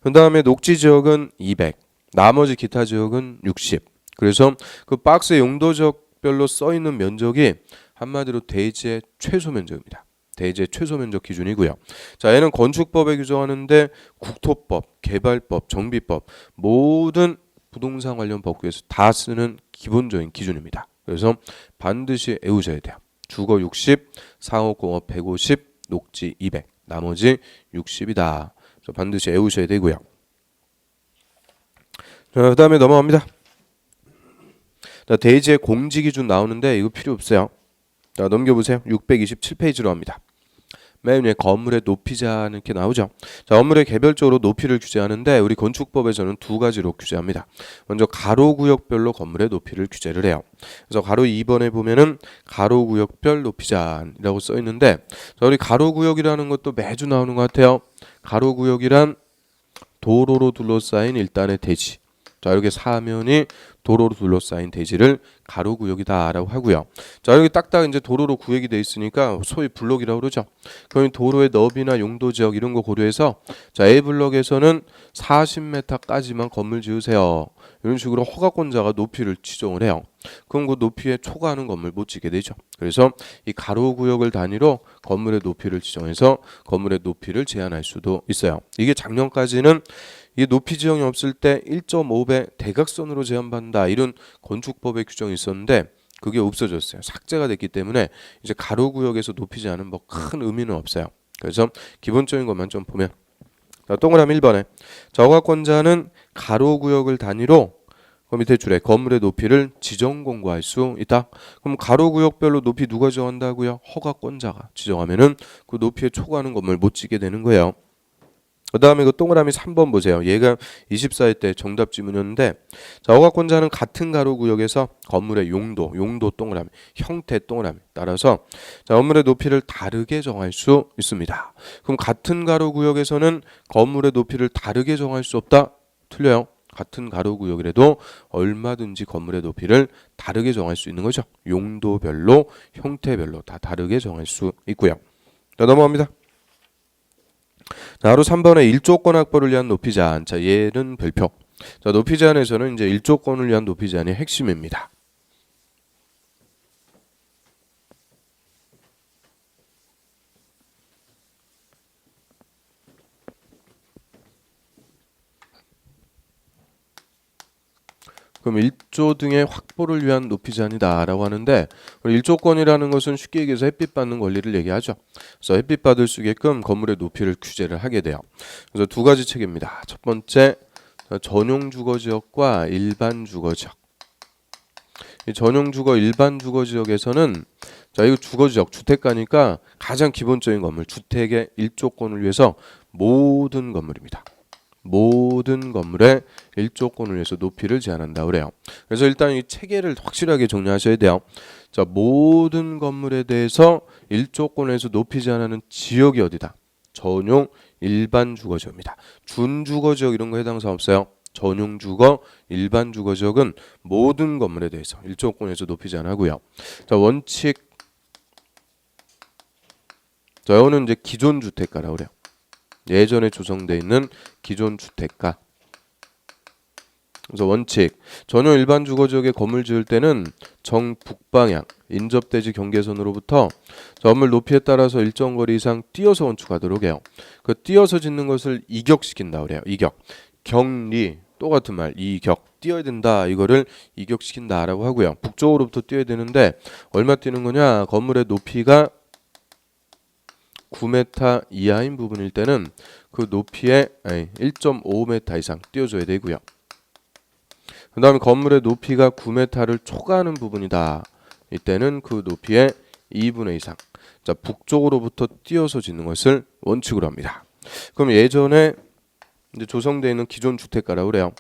A: 그 다음에 녹지지역은 200. 나머지 기타 지역은 60. 그래서 그 박스 용도지역별로 써있는 면적이 한마디로 대지의 최소 면적입니다. 대지의 최소 면적 기준이고요. 자, 얘는 건축법에 규정하는데 국토법, 개발법, 정비법 모든 부동산 관련 법규에서 다 쓰는 기본적인 기준입니다. 그래서 반드시 외우셔야 돼요. 주거 60, 상업공업 150, 녹지 200, 나머지 60이다. 그래서 반드시 외우셔야 되고요. 자, 그 다음에 넘어갑니다. 자, 대지의 공지 기준 나오는데 이거 필요 없어요. 자, 넘겨보세요. 627페이지로 합니다. 맨 위에 건물의 높이 제한 이렇게 나오죠. 자, 건물의 개별적으로 높이를 규제하는데 우리 건축법에서는 두 가지로 규제합니다. 먼저 가로구역별로 건물의 높이를 규제를 해요. 그래서 가로 2번에 보면은 가로구역별 높이 제한이라고 써 있는데 자, 우리 가로구역이라는 것도 매주 나오는 것 같아요. 가로구역이란 도로로 둘러싸인 일단의 대지. 자, 이렇게 사면이 도로로 둘러싸인 대지를 가로구역이다라고 하고요. 자, 여기 딱딱 이제 도로로 구획이 돼 있으니까 소위 블록이라고 그러죠. 그럼 도로의 너비나 용도 지역 이런 거 고려해서 자, A블록에서는 40m까지만 건물 지으세요. 이런 식으로 허가권자가 높이를 지정을 해요. 그럼 그 높이에 초과하는 건물 못 짓게 되죠. 그래서 이 가로구역을 단위로 건물의 높이를 지정해서 건물의 높이를 제한할 수도 있어요. 이게 작년까지는 이 높이 지형이 없을 때 1.5배 대각선으로 제한받는다 이런 건축법의 규정이 있었는데 그게 없어졌어요. 삭제가 됐기 때문에 이제 가로구역에서 높이 제한은 뭐 큰 의미는 없어요. 그래서 기본적인 것만 좀 보면 자, 동그라미 1번에 자, 허가권자는 가로구역을 단위로 그 밑에 줄에 건물의 높이를 지정 공고할 수 있다. 그럼 가로구역별로 높이 누가 정한다고요? 허가권자가 지정하면은 그 높이에 초과하는 건물 못 짓게 되는 거예요. 그 다음에 그 동그라미 3번 보세요. 얘가 24회 때 정답 지문이었는데 자, 허가권자는 같은 가로구역에서 건물의 용도 동그라미, 형태 동그라미 따라서 자, 건물의 높이를 다르게 정할 수 있습니다. 그럼 같은 가로구역에서는 건물의 높이를 다르게 정할 수 없다? 틀려요. 같은 가로구역이라도 얼마든지 건물의 높이를 다르게 정할 수 있는 거죠. 용도별로, 형태별로 다 다르게 정할 수 있고요. 자, 넘어갑니다. 자, 바로 3번의 일조권 확보를 위한 높이 제한. 자, 얘는 별표. 자, 높이 제한에서는 이제 일조권을 위한 높이 제한이 핵심입니다. 그럼 1조 등의 확보를 위한 높이 제한이다라고 하는데 우리 1조권이라는 것은 쉽게 얘기해서 햇빛 받는 권리를 얘기하죠. 그래서 햇빛 받을 수 있게끔 건물의 높이를 규제를 하게 돼요. 그래서 두 가지 책입니다. 첫 번째 전용 주거지역과 일반 주거지역. 이 전용 주거 일반 주거지역에서는 자, 이거 주거지역 주택가니까 가장 기본적인 건물 주택의 일조권을 위해서 모든 건물입니다. 모든 건물의 일조권을 위해서 높이를 제한한다 그래요. 그래서 일단 이 체계를 확실하게 정리하셔야 돼요. 자, 모든 건물에 대해서 일조권에서 높이 제한하는 지역이 어디다? 전용 일반 주거지역입니다. 준주거지역 이런 거 해당 사항 없어요. 전용 주거, 일반 주거지역은 모든 건물에 대해서 일조권에서 높이 제한하고요. 자, 원칙. 자, 이거는 이제 기존 주택가라고 그래요. 예전에 조성되어 있는 기존 주택가. 그래서 원칙, 전용 일반 주거지역에 건물 지을 때는 정북방향 인접대지 경계선으로부터 건물 높이에 따라서 일정 거리 이상 띄어서 건축하도록 해요. 그 띄어서 짓는 것을 이격시킨다 그래요. 이격, 격리, 똑같은 말, 이격, 띄어야 된다. 이거를 이격시킨다라고 하고요. 북쪽으로부터 띄어야 되는데 얼마 띄는 거냐? 건물의 높이가 9m 이하인 부분일 때는 그 높이에 1.5m 이상 띄워줘야 되고요. 그 다음에 건물의 높이가 9m를 초과하는 부분이다. 이때는 그 높이의 2분의 이상. 자, 북쪽으로부터 띄어서 짓는 것을 원칙으로 합니다. 그럼 예전에 이제 조성되어 있는 기존 주택가라고 그래요.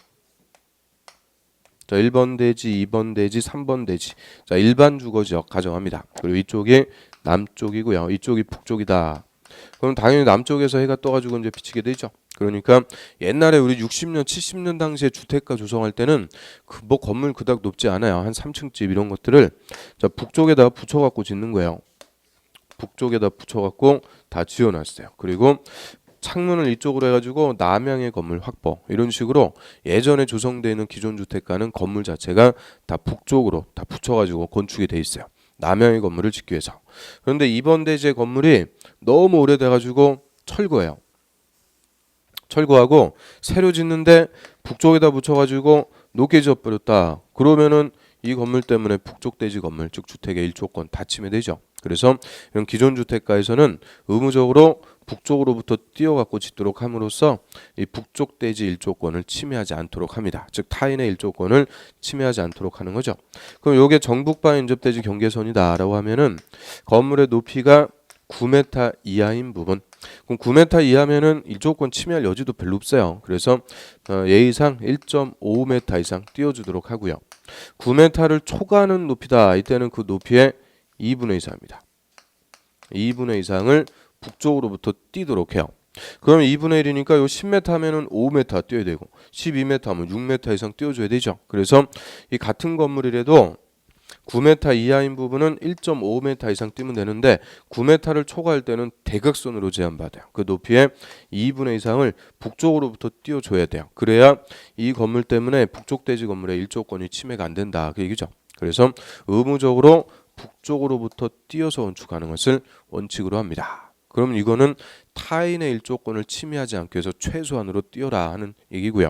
A: 자, 1번 대지, 2번 대지, 3번 대지. 자, 일반 주거지역 가정합니다. 그리고 이쪽이 남쪽이고요. 이쪽이 북쪽이다. 그럼 당연히 남쪽에서 해가 떠가지고 이제 비치게 되죠. 그러니까 옛날에 우리 60년, 70년 당시에 주택가 조성할 때는 뭐 건물 그닥 높지 않아요. 한 3층 집 이런 것들을 자, 북쪽에다 붙여갖고 짓는 거예요. 북쪽에다 붙여갖고 다 지어놨어요. 그리고 창문을 이쪽으로 해가지고 남향의 건물 확보 이런 식으로 예전에 조성되어 있는 기존 주택가는 건물 자체가 다 북쪽으로 다 붙여가지고 건축이 돼 있어요. 남향의 건물을 짓기 위해서. 그런데 이번 대지의 건물이 너무 오래돼가지고 철거해요. 철거하고 새로 짓는데 북쪽에다 붙여가지고 높게 지어버렸다. 그러면은 이 건물 때문에 북쪽 대지 건물 즉 주택의 일조권 다 침해되죠. 그래서 이런 기존 주택가에서는 의무적으로 북쪽으로부터 띄어갖고 짓도록 함으로써 이 북쪽 대지 일조권을 침해하지 않도록 합니다. 즉 타인의 일조권을 침해하지 않도록 하는 거죠. 그럼 이게 정북방 인접대지 경계선이다라고 하면은 건물의 높이가 9m 이하인 부분. 그럼 9m 이하면은 일조권 침해할 여지도 별로 없어요. 그래서 예의상 1.5m 이상 띄워주도록 하고요. 9m를 초과하는 높이다. 이때는 그 높이의 2분의 이상입니다. 2분의 이상을 북쪽으로부터 띄도록 해요. 그럼 2분의 1이니까 요 10m 하면은 5m 띄어야 되고 12m 하면 6m 이상 띄워줘야 되죠. 그래서 이 같은 건물이라도 9m 이하인 부분은 1.5m 이상 띄면 되는데 9m를 초과할 때는 대각선으로 제한받아요. 그 높이의 2분의 이상을 북쪽으로부터 띄워줘야 돼요. 그래야 이 건물 때문에 북쪽 대지 건물의 일조권이 침해가 안 된다. 그 얘기죠. 그래서 의무적으로 북쪽으로부터 띄어서 건축하는 것을 원칙으로 합니다. 그럼 이거는 타인의 일조권을 침해하지 않기 위해서 최소한으로 띄어라 하는 얘기고요.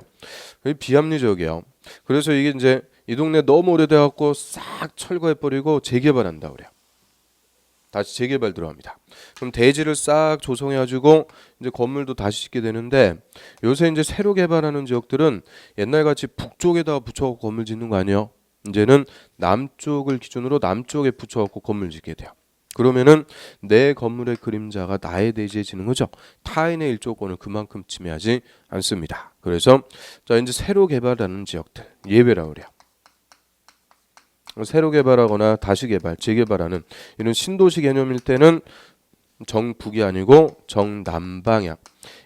A: 비합리적이에요. 그래서 이게 이제 이 동네 너무 오래돼갖고 싹 철거해버리고 재개발한다 그래요. 다시 재개발 들어갑니다. 그럼 대지를 싹 조성해가지고 이제 건물도 다시 짓게 되는데 요새 이제 새로 개발하는 지역들은 옛날같이 북쪽에다가 붙여갖고 건물 짓는 거 아니에요? 이제는 남쪽을 기준으로 남쪽에 붙여갖고 건물 짓게 돼요. 그러면은 내 건물의 그림자가 나의 대지에 지는 거죠. 타인의 일조권을 그만큼 침해하지 않습니다. 그래서 자 이제 새로 개발하는 지역들 예외라고 그래요. 새로 개발하거나 다시 개발, 재개발하는 이런 신도시 개념일 때는 정북이 아니고 정남방향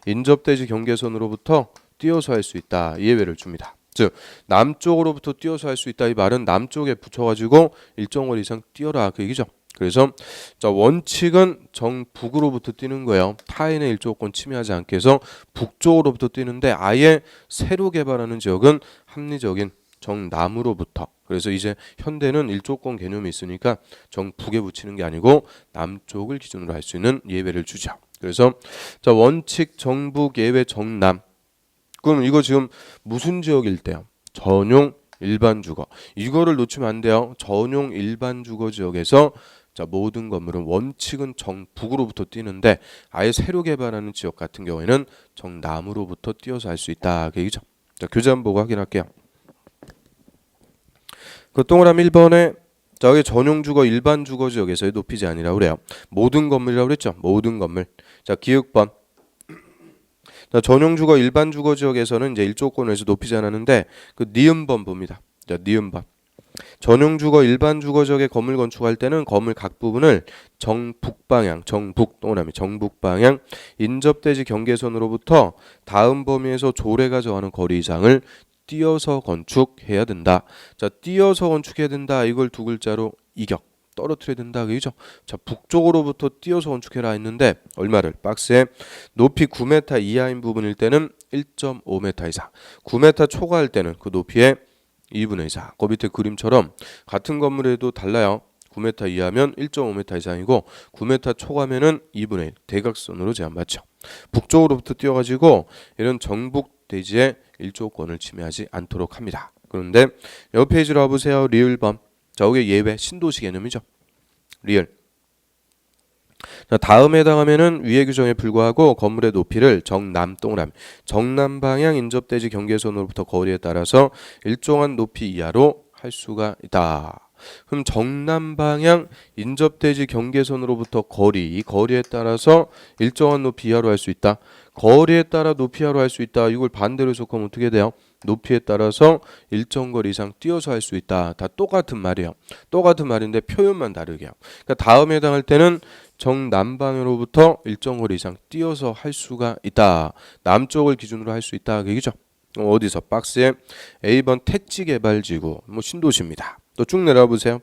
A: 인접대지 경계선으로부터 띄어서 할 수 있다. 예외를 줍니다. 즉 남쪽으로부터 띄어서 할 수 있다. 이 말은 남쪽에 붙여가지고 일정 거리 이상 띄어라 그 얘기죠. 그래서 자 원칙은 정북으로부터 뛰는 거예요. 타인의 일조권 침해하지 않게 해서 북쪽으로부터 뛰는데 아예 새로 개발하는 지역은 합리적인 정남으로부터. 그래서 이제 현대는 일조권 개념이 있으니까 정북에 붙이는 게 아니고 남쪽을 기준으로 할 수 있는 예외를 주죠. 그래서 자 원칙 정북 예외 정남. 그럼 이거 지금 무슨 지역일 때요? 전용 일반 주거. 이거를 놓치면 안 돼요. 전용 일반 주거 지역에서 자 모든 건물은 원칙은 정북으로부터 뛰는데 아예 새로 개발하는 지역 같은 경우에는 정남으로부터 뛰어서 할 수 있다. 그 얘기죠. 자 교재 한번 보고 확인할게요. 그 동그라미 1번에 자, 여기 전용 주거 일반 주거 지역에서의 높이 제한이라고 그래요. 모든 건물이라고 그랬죠. 모든 건물. 자, 기역번. 자, 전용 주거 일반 주거 지역에서는 이제 일조권에서 높이 제한하는데 그 니은번 봅니다. 자, 니은번. 전용 주거 일반 주거 지역에 건물 건축할 때는 건물 각 부분을 정북 방향, 정북 동그라미 정북 방향 인접대지 경계선으로부터 다음 범위에서 조례가 정하는 거리 이상을 띄어서 건축해야 된다. 자, 띄어서 건축해야 된다. 이걸 두 글자로 이격 떨어뜨려야 된다. 그죠? 자, 북쪽으로부터 띄어서 건축해라 했는데 얼마를? 박스에 높이 9m 이하인 부분일 때는 1.5m 이상, 9m 초과할 때는 그 높이의 2분의 4. 그 밑에 그림처럼 같은 건물에도 달라요. 9m 이하면 1.5m 이상이고 9m 초과면은 2분의 1. 대각선으로 제한받죠. 북쪽으로부터 뛰어가지고 이런 정북 대지의 일조권을 침해하지 않도록 합니다. 그런데 옆 페이지로 와보세요. 리을범. 자, 이게 예외 신도시 개념이죠. 리을. 자, 다음에 해당하면은 위의 규정에 불과하고 건물의 높이를 정남 동그라미 정남 방향 인접대지 경계선으로부터 거리에 따라서 일정한 높이 이하로 할 수가 있다. 그럼 정남 방향 인접대지 경계선으로부터 거리, 이 거리에 따라서 일정한 높이 이하로 할 수 있다. 거리에 따라 높이 이하로 할 수 있다. 이걸 반대로 해석하면 어떻게 돼요? 높이에 따라서 일정 거리 이상 띄어서 할 수 있다. 다 똑같은 말이에요. 똑같은 말인데 표현만 다르게요. 그러니까 다음에 해당할 때는 정남방으로부터 일정 거리 이상 띄어서 할 수가 있다. 남쪽을 기준으로 할 수 있다. 그얘기죠. 어디서? 박스에 A번 택지개발지구, 뭐 신도시입니다. 또 쭉 내려와 보세요.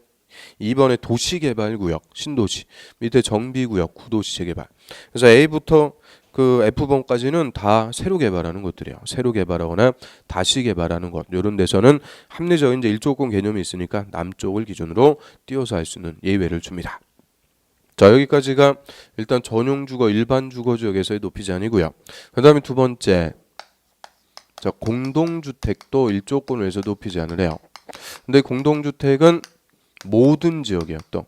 A: 2번에 도시개발구역, 신도시. 밑에 정비구역, 구도시 재개발. 그래서 A부터 그 F번까지는 다 새로 개발하는 것들이에요. 새로 개발하거나 다시 개발하는 것. 이런 데서는 합리적인 이제 일조권 개념이 있으니까 남쪽을 기준으로 띄어서 할 수 있는 예외를 줍니다. 자, 여기까지가 일단 전용 주거 일반 주거 지역에서의 높이 제한이고요. 그다음에 두 번째. 자, 공동주택도 일조권을 위해서 높이 제한을 해요. 근데 공동주택은 모든 지역이에요. 또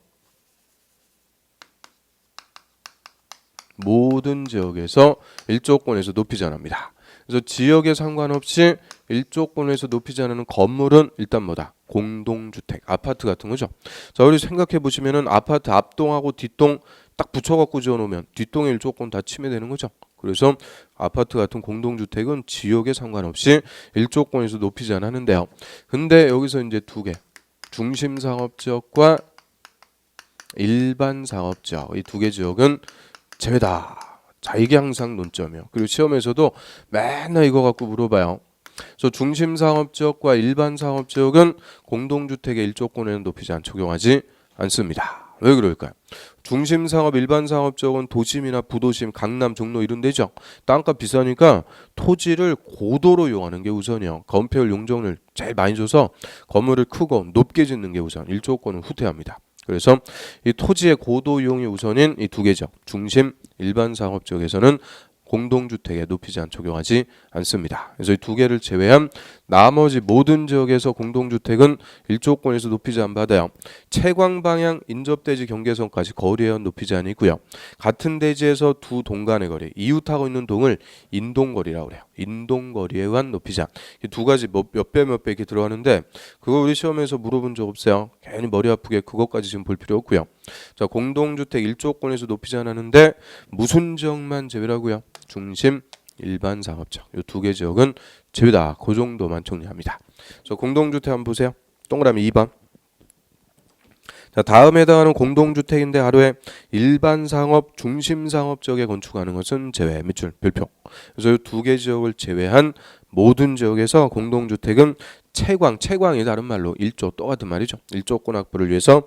A: 모든 지역에서 일조권에서 높이 제한합니다. 그래서 지역에 상관없이 일조권에서 높이 제한하는 건물은 일단 뭐다? 공동주택, 아파트 같은 거죠. 자, 우리 생각해 보시면은 아파트 앞동하고 뒷동 딱 붙여갖고 지어놓으면 뒷동의 일조권 다 침해되는 거죠. 그래서 아파트 같은 공동주택은 지역에 상관없이 일조권에서 높이 제한하는데요. 근데 여기서 이제 두 개, 중심상업지역과 일반상업지역, 이 두 개 지역은 제외다. 자, 이게 항상 논점이에요. 그리고 시험에서도 맨날 이거 갖고 물어봐요. 그래서 중심상업지역과 일반상업지역은 공동주택의 일조권에는 높이 제한 적용하지 않습니다. 왜 그럴까요? 중심상업, 일반상업지역은 도심이나 부도심, 강남, 종로 이런 데죠. 땅값 비싸니까 토지를 고도로 이용하는 게 우선이요. 건폐율 용적률 제일 많이 줘서 건물을 크고 높게 짓는 게 우선, 일조권은 후퇴합니다. 그래서 이 토지의 고도 이용이 우선인 이 두 개죠. 중심, 일반 상업 지역에서는 공동주택에 높이 제한 적용하지 않습니다. 그래서 이 두 개를 제외한 나머지 모든 지역에서 공동주택은 일조권에서 높이 제한 받아요. 채광 방향 인접대지 경계선까지 거리에 의한 높이 제한이 있고요. 같은 대지에서 두 동 간의 거리, 이웃하고 있는 동을 인동거리라고 그래요. 인동거리에 의한 높이 제한. 두 가지 몇 배 이렇게 들어가는데 그거 우리 시험에서 물어본 적 없어요. 괜히 머리 아프게 그것까지 지금 볼 필요 없고요. 자, 공동주택 일조권에서 높이 제한하는데 무슨 지역만 제외라고요? 중심, 일반 상업지역. 이 두 개 지역은 제외다. 그 정도만 정리합니다. 그래서 공동주택 한번 보세요. 동그라미 2번. 자, 다음에 해당하는 공동주택인데 하루에 일반 상업, 중심 상업 지역에 건축하는 것은 제외. 밑줄 별표. 그래서 이 두 개 지역을 제외한 모든 지역에서 공동주택은 채광이 다른 말로 일조, 똑같은 말이죠. 일조권 확보를 위해서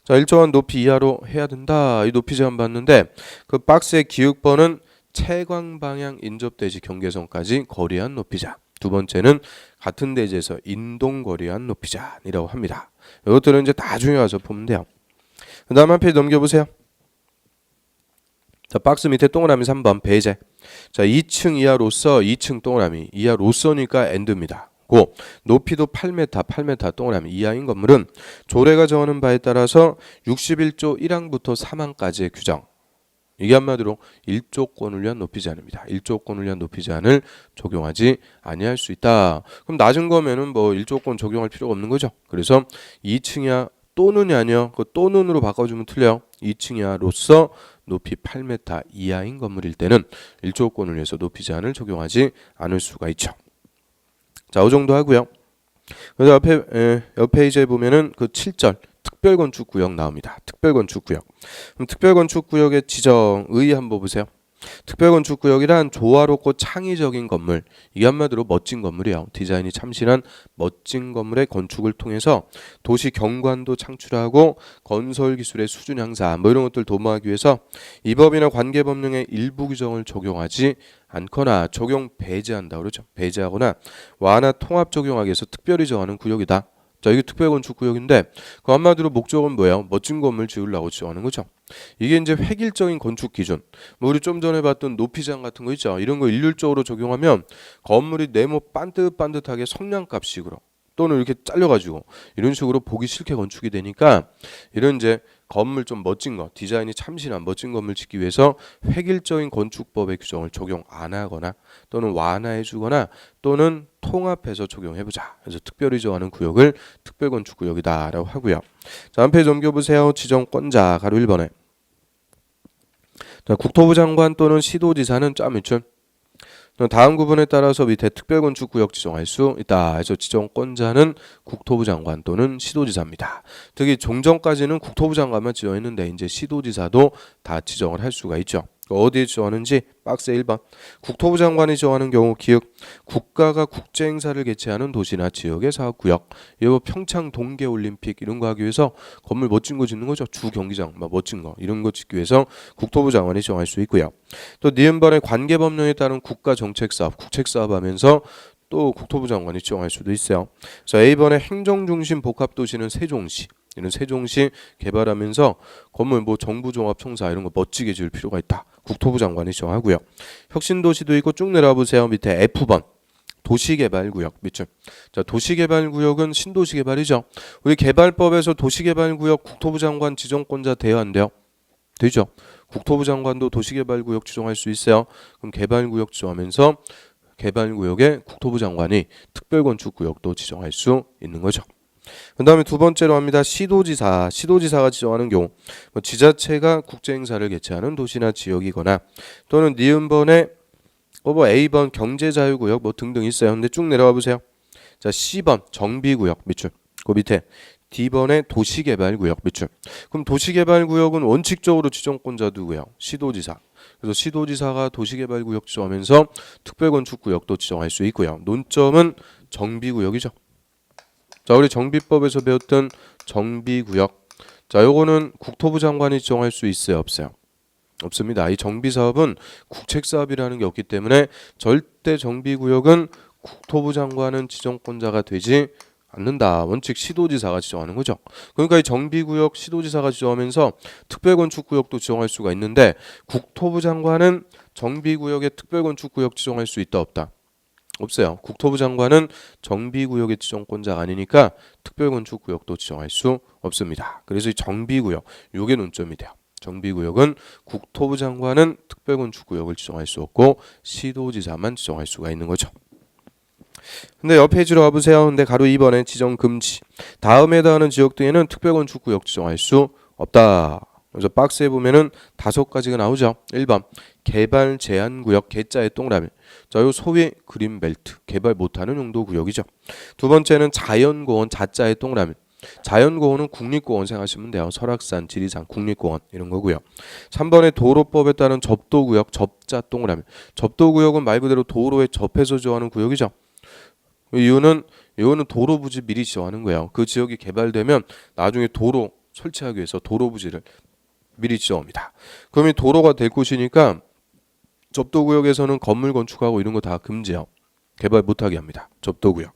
A: 자, 일정한 높이 이하로 해야 된다. 이 높이 제한 받는데 그 박스의 기역번은 채광 방향 인접대지 경계선까지 거리한 높이자. 두 번째는 같은 대지에서 인동거리한 높이자이라고 합니다. 이것들은 이제 나중에 와서 보면 돼요. 그 다음 한 페이지 넘겨보세요. 자, 박스 밑에 동그라미 3번 배제. 자, 2층 이하로서 2층 동그라미 이하로서니까 엔드입니다. 고 높이도 8m 동그라미 이하인 건물은 조례가 정하는 바에 따라서 61조 1항부터 3항까지의 규정. 이게 한마디로 일조권을 위한 높이 제한입니다. 일조권을 위한 높이 제한을 적용하지 아니할 수 있다. 그럼 낮은 거면은 뭐 일조권 적용할 필요가 없는 거죠. 그래서 2층 이하 또는이 아니요. 그 또는으로 바꿔주면 틀려. 2층 이하로서 높이 8m 이하인 건물일 때는 1조건을 위해서 높이 제한을 적용하지 않을 수가 있죠. 자, 이 정도 하고요. 그래서 옆 페이지에 보면은 그 7절 특별건축구역 나옵니다. 특별건축구역. 그럼 특별건축구역의 지정의 한번 보세요. 특별건축구역이란 조화롭고 창의적인 건물, 이게 한마디로 멋진 건물이에요. 디자인이 참신한 멋진 건물의 건축을 통해서 도시 경관도 창출하고 건설 기술의 수준 향상 뭐 이런 것들 도모하기 위해서 이 법이나 관계법령의 일부 규정을 적용하지 않거나 적용 배제한다 그러죠. 배제하거나 완화 통합 적용하기 위해서 특별히 정하는 구역이다. 자, 이게 특별건축구역인데 그 한마디로 목적은 뭐예요? 멋진 건물 지으려고 지정하는 거죠. 이게 이제 획일적인 건축 기준. 뭐 우리 좀 전에 봤던 높이장 같은 거 있죠. 이런 거 일률적으로 적용하면 건물이 네모 반듯반듯하게 성냥갑식으로 또는 이렇게 잘려가지고 이런 식으로 보기 싫게 건축이 되니까 이런 이제 건물 좀 멋진 거, 디자인이 참신한 멋진 건물 짓기 위해서 획일적인 건축법의 규정을 적용 안 하거나 또는 완화해 주거나 또는 통합해서 적용해보자. 그래서 특별히 정하는 구역을 특별건축구역이다라고 하고요. 자, 한 페이지 넘겨보세요. 지정권자 가로 1번에 자, 국토부 장관 또는 시도지사는 짜미춘 다음 구분에 따라서 밑에 특별건축구역 지정할 수 있다. 그래서 지정권자는 국토부 장관 또는 시도지사입니다. 특히 종전까지는 국토부 장관만 지정했는데 이제 시도지사도 다 지정을 할 수가 있죠. 어디에 지정하는지 박스 1번. 국토부 장관이 지정하는 경우 기획 국가가 국제 행사를 개최하는 도시나 지역의 사업구역. 이거 평창 동계올림픽 이런 거 하기 위해서 건물 멋진 거 짓는 거죠. 주 경기장 막 멋진 거 이런 거 짓기 위해서 국토부 장관이 지정할 수 있고요. 또 니은번의 관계법령에 따른 국가 정책사업, 국책사업 하면서 또 국토부 장관이 지정할 수도 있어요. 그래서 A번의 행정중심 복합도시는 세종시. 이런 세종시 개발하면서 건물 뭐 정부종합청사 이런 거 멋지게 지을 필요가 있다. 국토부 장관이 지정하고요. 혁신도시도 있고 쭉 내려와 보세요. 밑에 F번 도시개발구역 밑줄. 자, 도시개발구역은 신도시개발이죠. 우리 개발법에서 도시개발구역 국토부 장관 지정권자 돼야 안 돼요? 되죠. 국토부 장관도 도시개발구역 지정할 수 있어요. 그럼 개발구역 지정하면서 개발구역에 국토부 장관이 특별건축구역도 지정할 수 있는 거죠. 그 다음에 두 번째로 합니다. 시도지사가 지정하는 경우 지자체가 국제행사를 개최하는 도시나 지역이거나 또는 니은번에 뭐 A번 경제자유구역 뭐 등등 있어요. 근데 쭉 내려와 보세요. 자, C번 정비구역 밑줄. 그 밑에 D번의 도시개발구역 밑줄. 그럼 도시개발구역은 원칙적으로 지정권자 누구예요? 시도지사. 그래서 시도지사가 도시개발구역 지정하면서 특별건축구역도 지정할 수 있고요. 논점은 정비구역이죠. 자, 우리 정비법에서 배웠던 정비구역. 자, 요거는 국토부 장관이 지정할 수 있어요, 없어요? 없습니다. 이 정비사업은 국책사업이라는 게 없기 때문에 절대 정비구역은 국토부 장관은 지정권자가 되지 않는다. 원칙 시도지사가 지정하는 거죠. 그러니까 이 정비구역 시도지사가 지정하면서 특별건축구역도 지정할 수가 있는데 국토부 장관은 정비구역에 특별건축구역 지정할 수 있다, 없다? 없어요. 국토부 장관은 정비구역의 지정권자가 아니니까 특별건축구역도 지정할 수 없습니다. 그래서 이 정비구역, 요게 논점이 돼요. 정비구역은 국토부 장관은 특별건축구역을 지정할 수 없고 시도지사만 지정할 수가 있는 거죠. 근데 옆 페이지로 와보세요. 근데 가로 2번에 지정금지. 다음에 해당하는 지역 등에는 특별건축구역 지정할 수 없다. 그래서 박스에 보면은 5가지가 나오죠. 1번 개발 제한구역 개자의 동그라미. 자, 요 소위 그린벨트 개발 못하는 용도 구역이죠. 두 번째는 자연공원 자자의 동그라미. 자연공원은 국립공원 생각하시면 돼요. 설악산, 지리산, 국립공원 이런 거고요. 3번의 도로법에 따른 접도구역 접자 동그라미. 접도구역은 말 그대로 도로에 접해서 지정하는 구역이죠. 이거는 도로 부지 미리 지정하는 거예요. 그 지역이 개발되면 나중에 도로 설치하기 위해서 도로 부지를 미리 지정합니다. 그럼 이 도로가 될 곳이니까 접도구역에서는 건물 건축하고 이런 거 다 금지해요. 개발 못하게 합니다. 접도구역.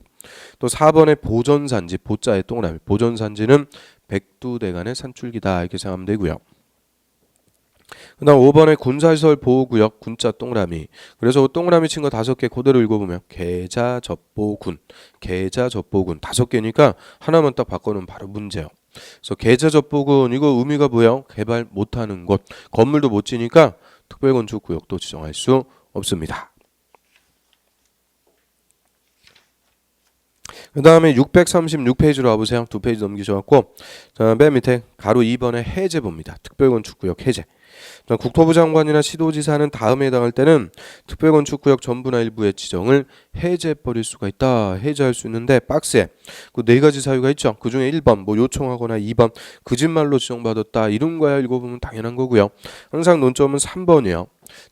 A: 또 4번의 보전산지 보자의 동그라미. 보전산지는 백두대간의 산줄기다 이렇게 생각하면 되고요. 그 다음 5번의 군사시설 보호구역 군자 동그라미. 그래서 동그라미 친 거 5개 그대로 읽어보면 계자접보군. 계자접보군 5개니까 하나만 딱 바꿔놓으면 바로 문제예요. 그래서 계자접보군 이거 의미가 뭐예요? 개발 못하는 곳. 건물도 못 지니까 특별건축구역도 지정할 수 없습니다. 그 다음에 636페이지로 와보세요. 두 페이지 넘기셔갖고 자, 맨 밑에 가로 2번에 해제봅니다. 특별건축구역 해제. 자, 국토부 장관이나 시도지사는 다음에 해당할 때는 특별건축구역 전부나 일부의 지정을 해제해버릴 수가 있다. 해제할 수 있는데 박스에 그 네 가지 사유가 있죠. 그 중에 1번 뭐 요청하거나 2번 거짓말로 지정받았다. 이런 거야 읽어보면 당연한 거고요. 항상 논점은 3번이에요.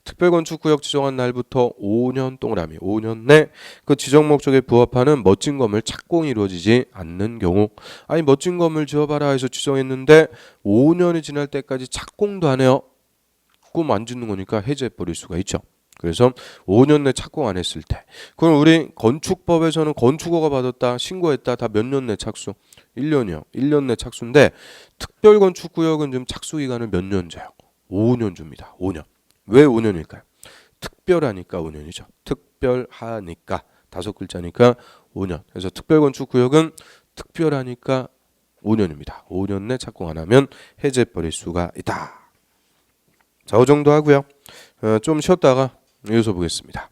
A: 특별건축구역 지정한 날부터 5년 동그라미 5년 내 그 지정 목적에 부합하는 멋진 건물 착공이 이루어지지 않는 경우 아니 멋진 건물 지어봐라 해서 지정했는데 5년이 지날 때까지 착공도 안 해요. 꿈 안 짓는 거니까 해제해버릴 수가 있죠. 그래서 5년 내 착공 안 했을 때 그럼 우리 건축법에서는 건축허가 받았다 신고했다 다 몇 년 내 착수? 1년이요. 1년 내 착수인데 특별건축구역은 지금 착수기간을 몇 년 줘요? 5년 줍니다. 5년. 왜 5년일까요? 특별하니까 5년이죠. 특별하니까 5글자니까 5년. 그래서 특별건축구역은 특별하니까 5년입니다. 5년 내 착공 안 하면 해제해버릴 수가 있다. 자, 이 정도 하고요. 좀 쉬었다가 이어서 보겠습니다.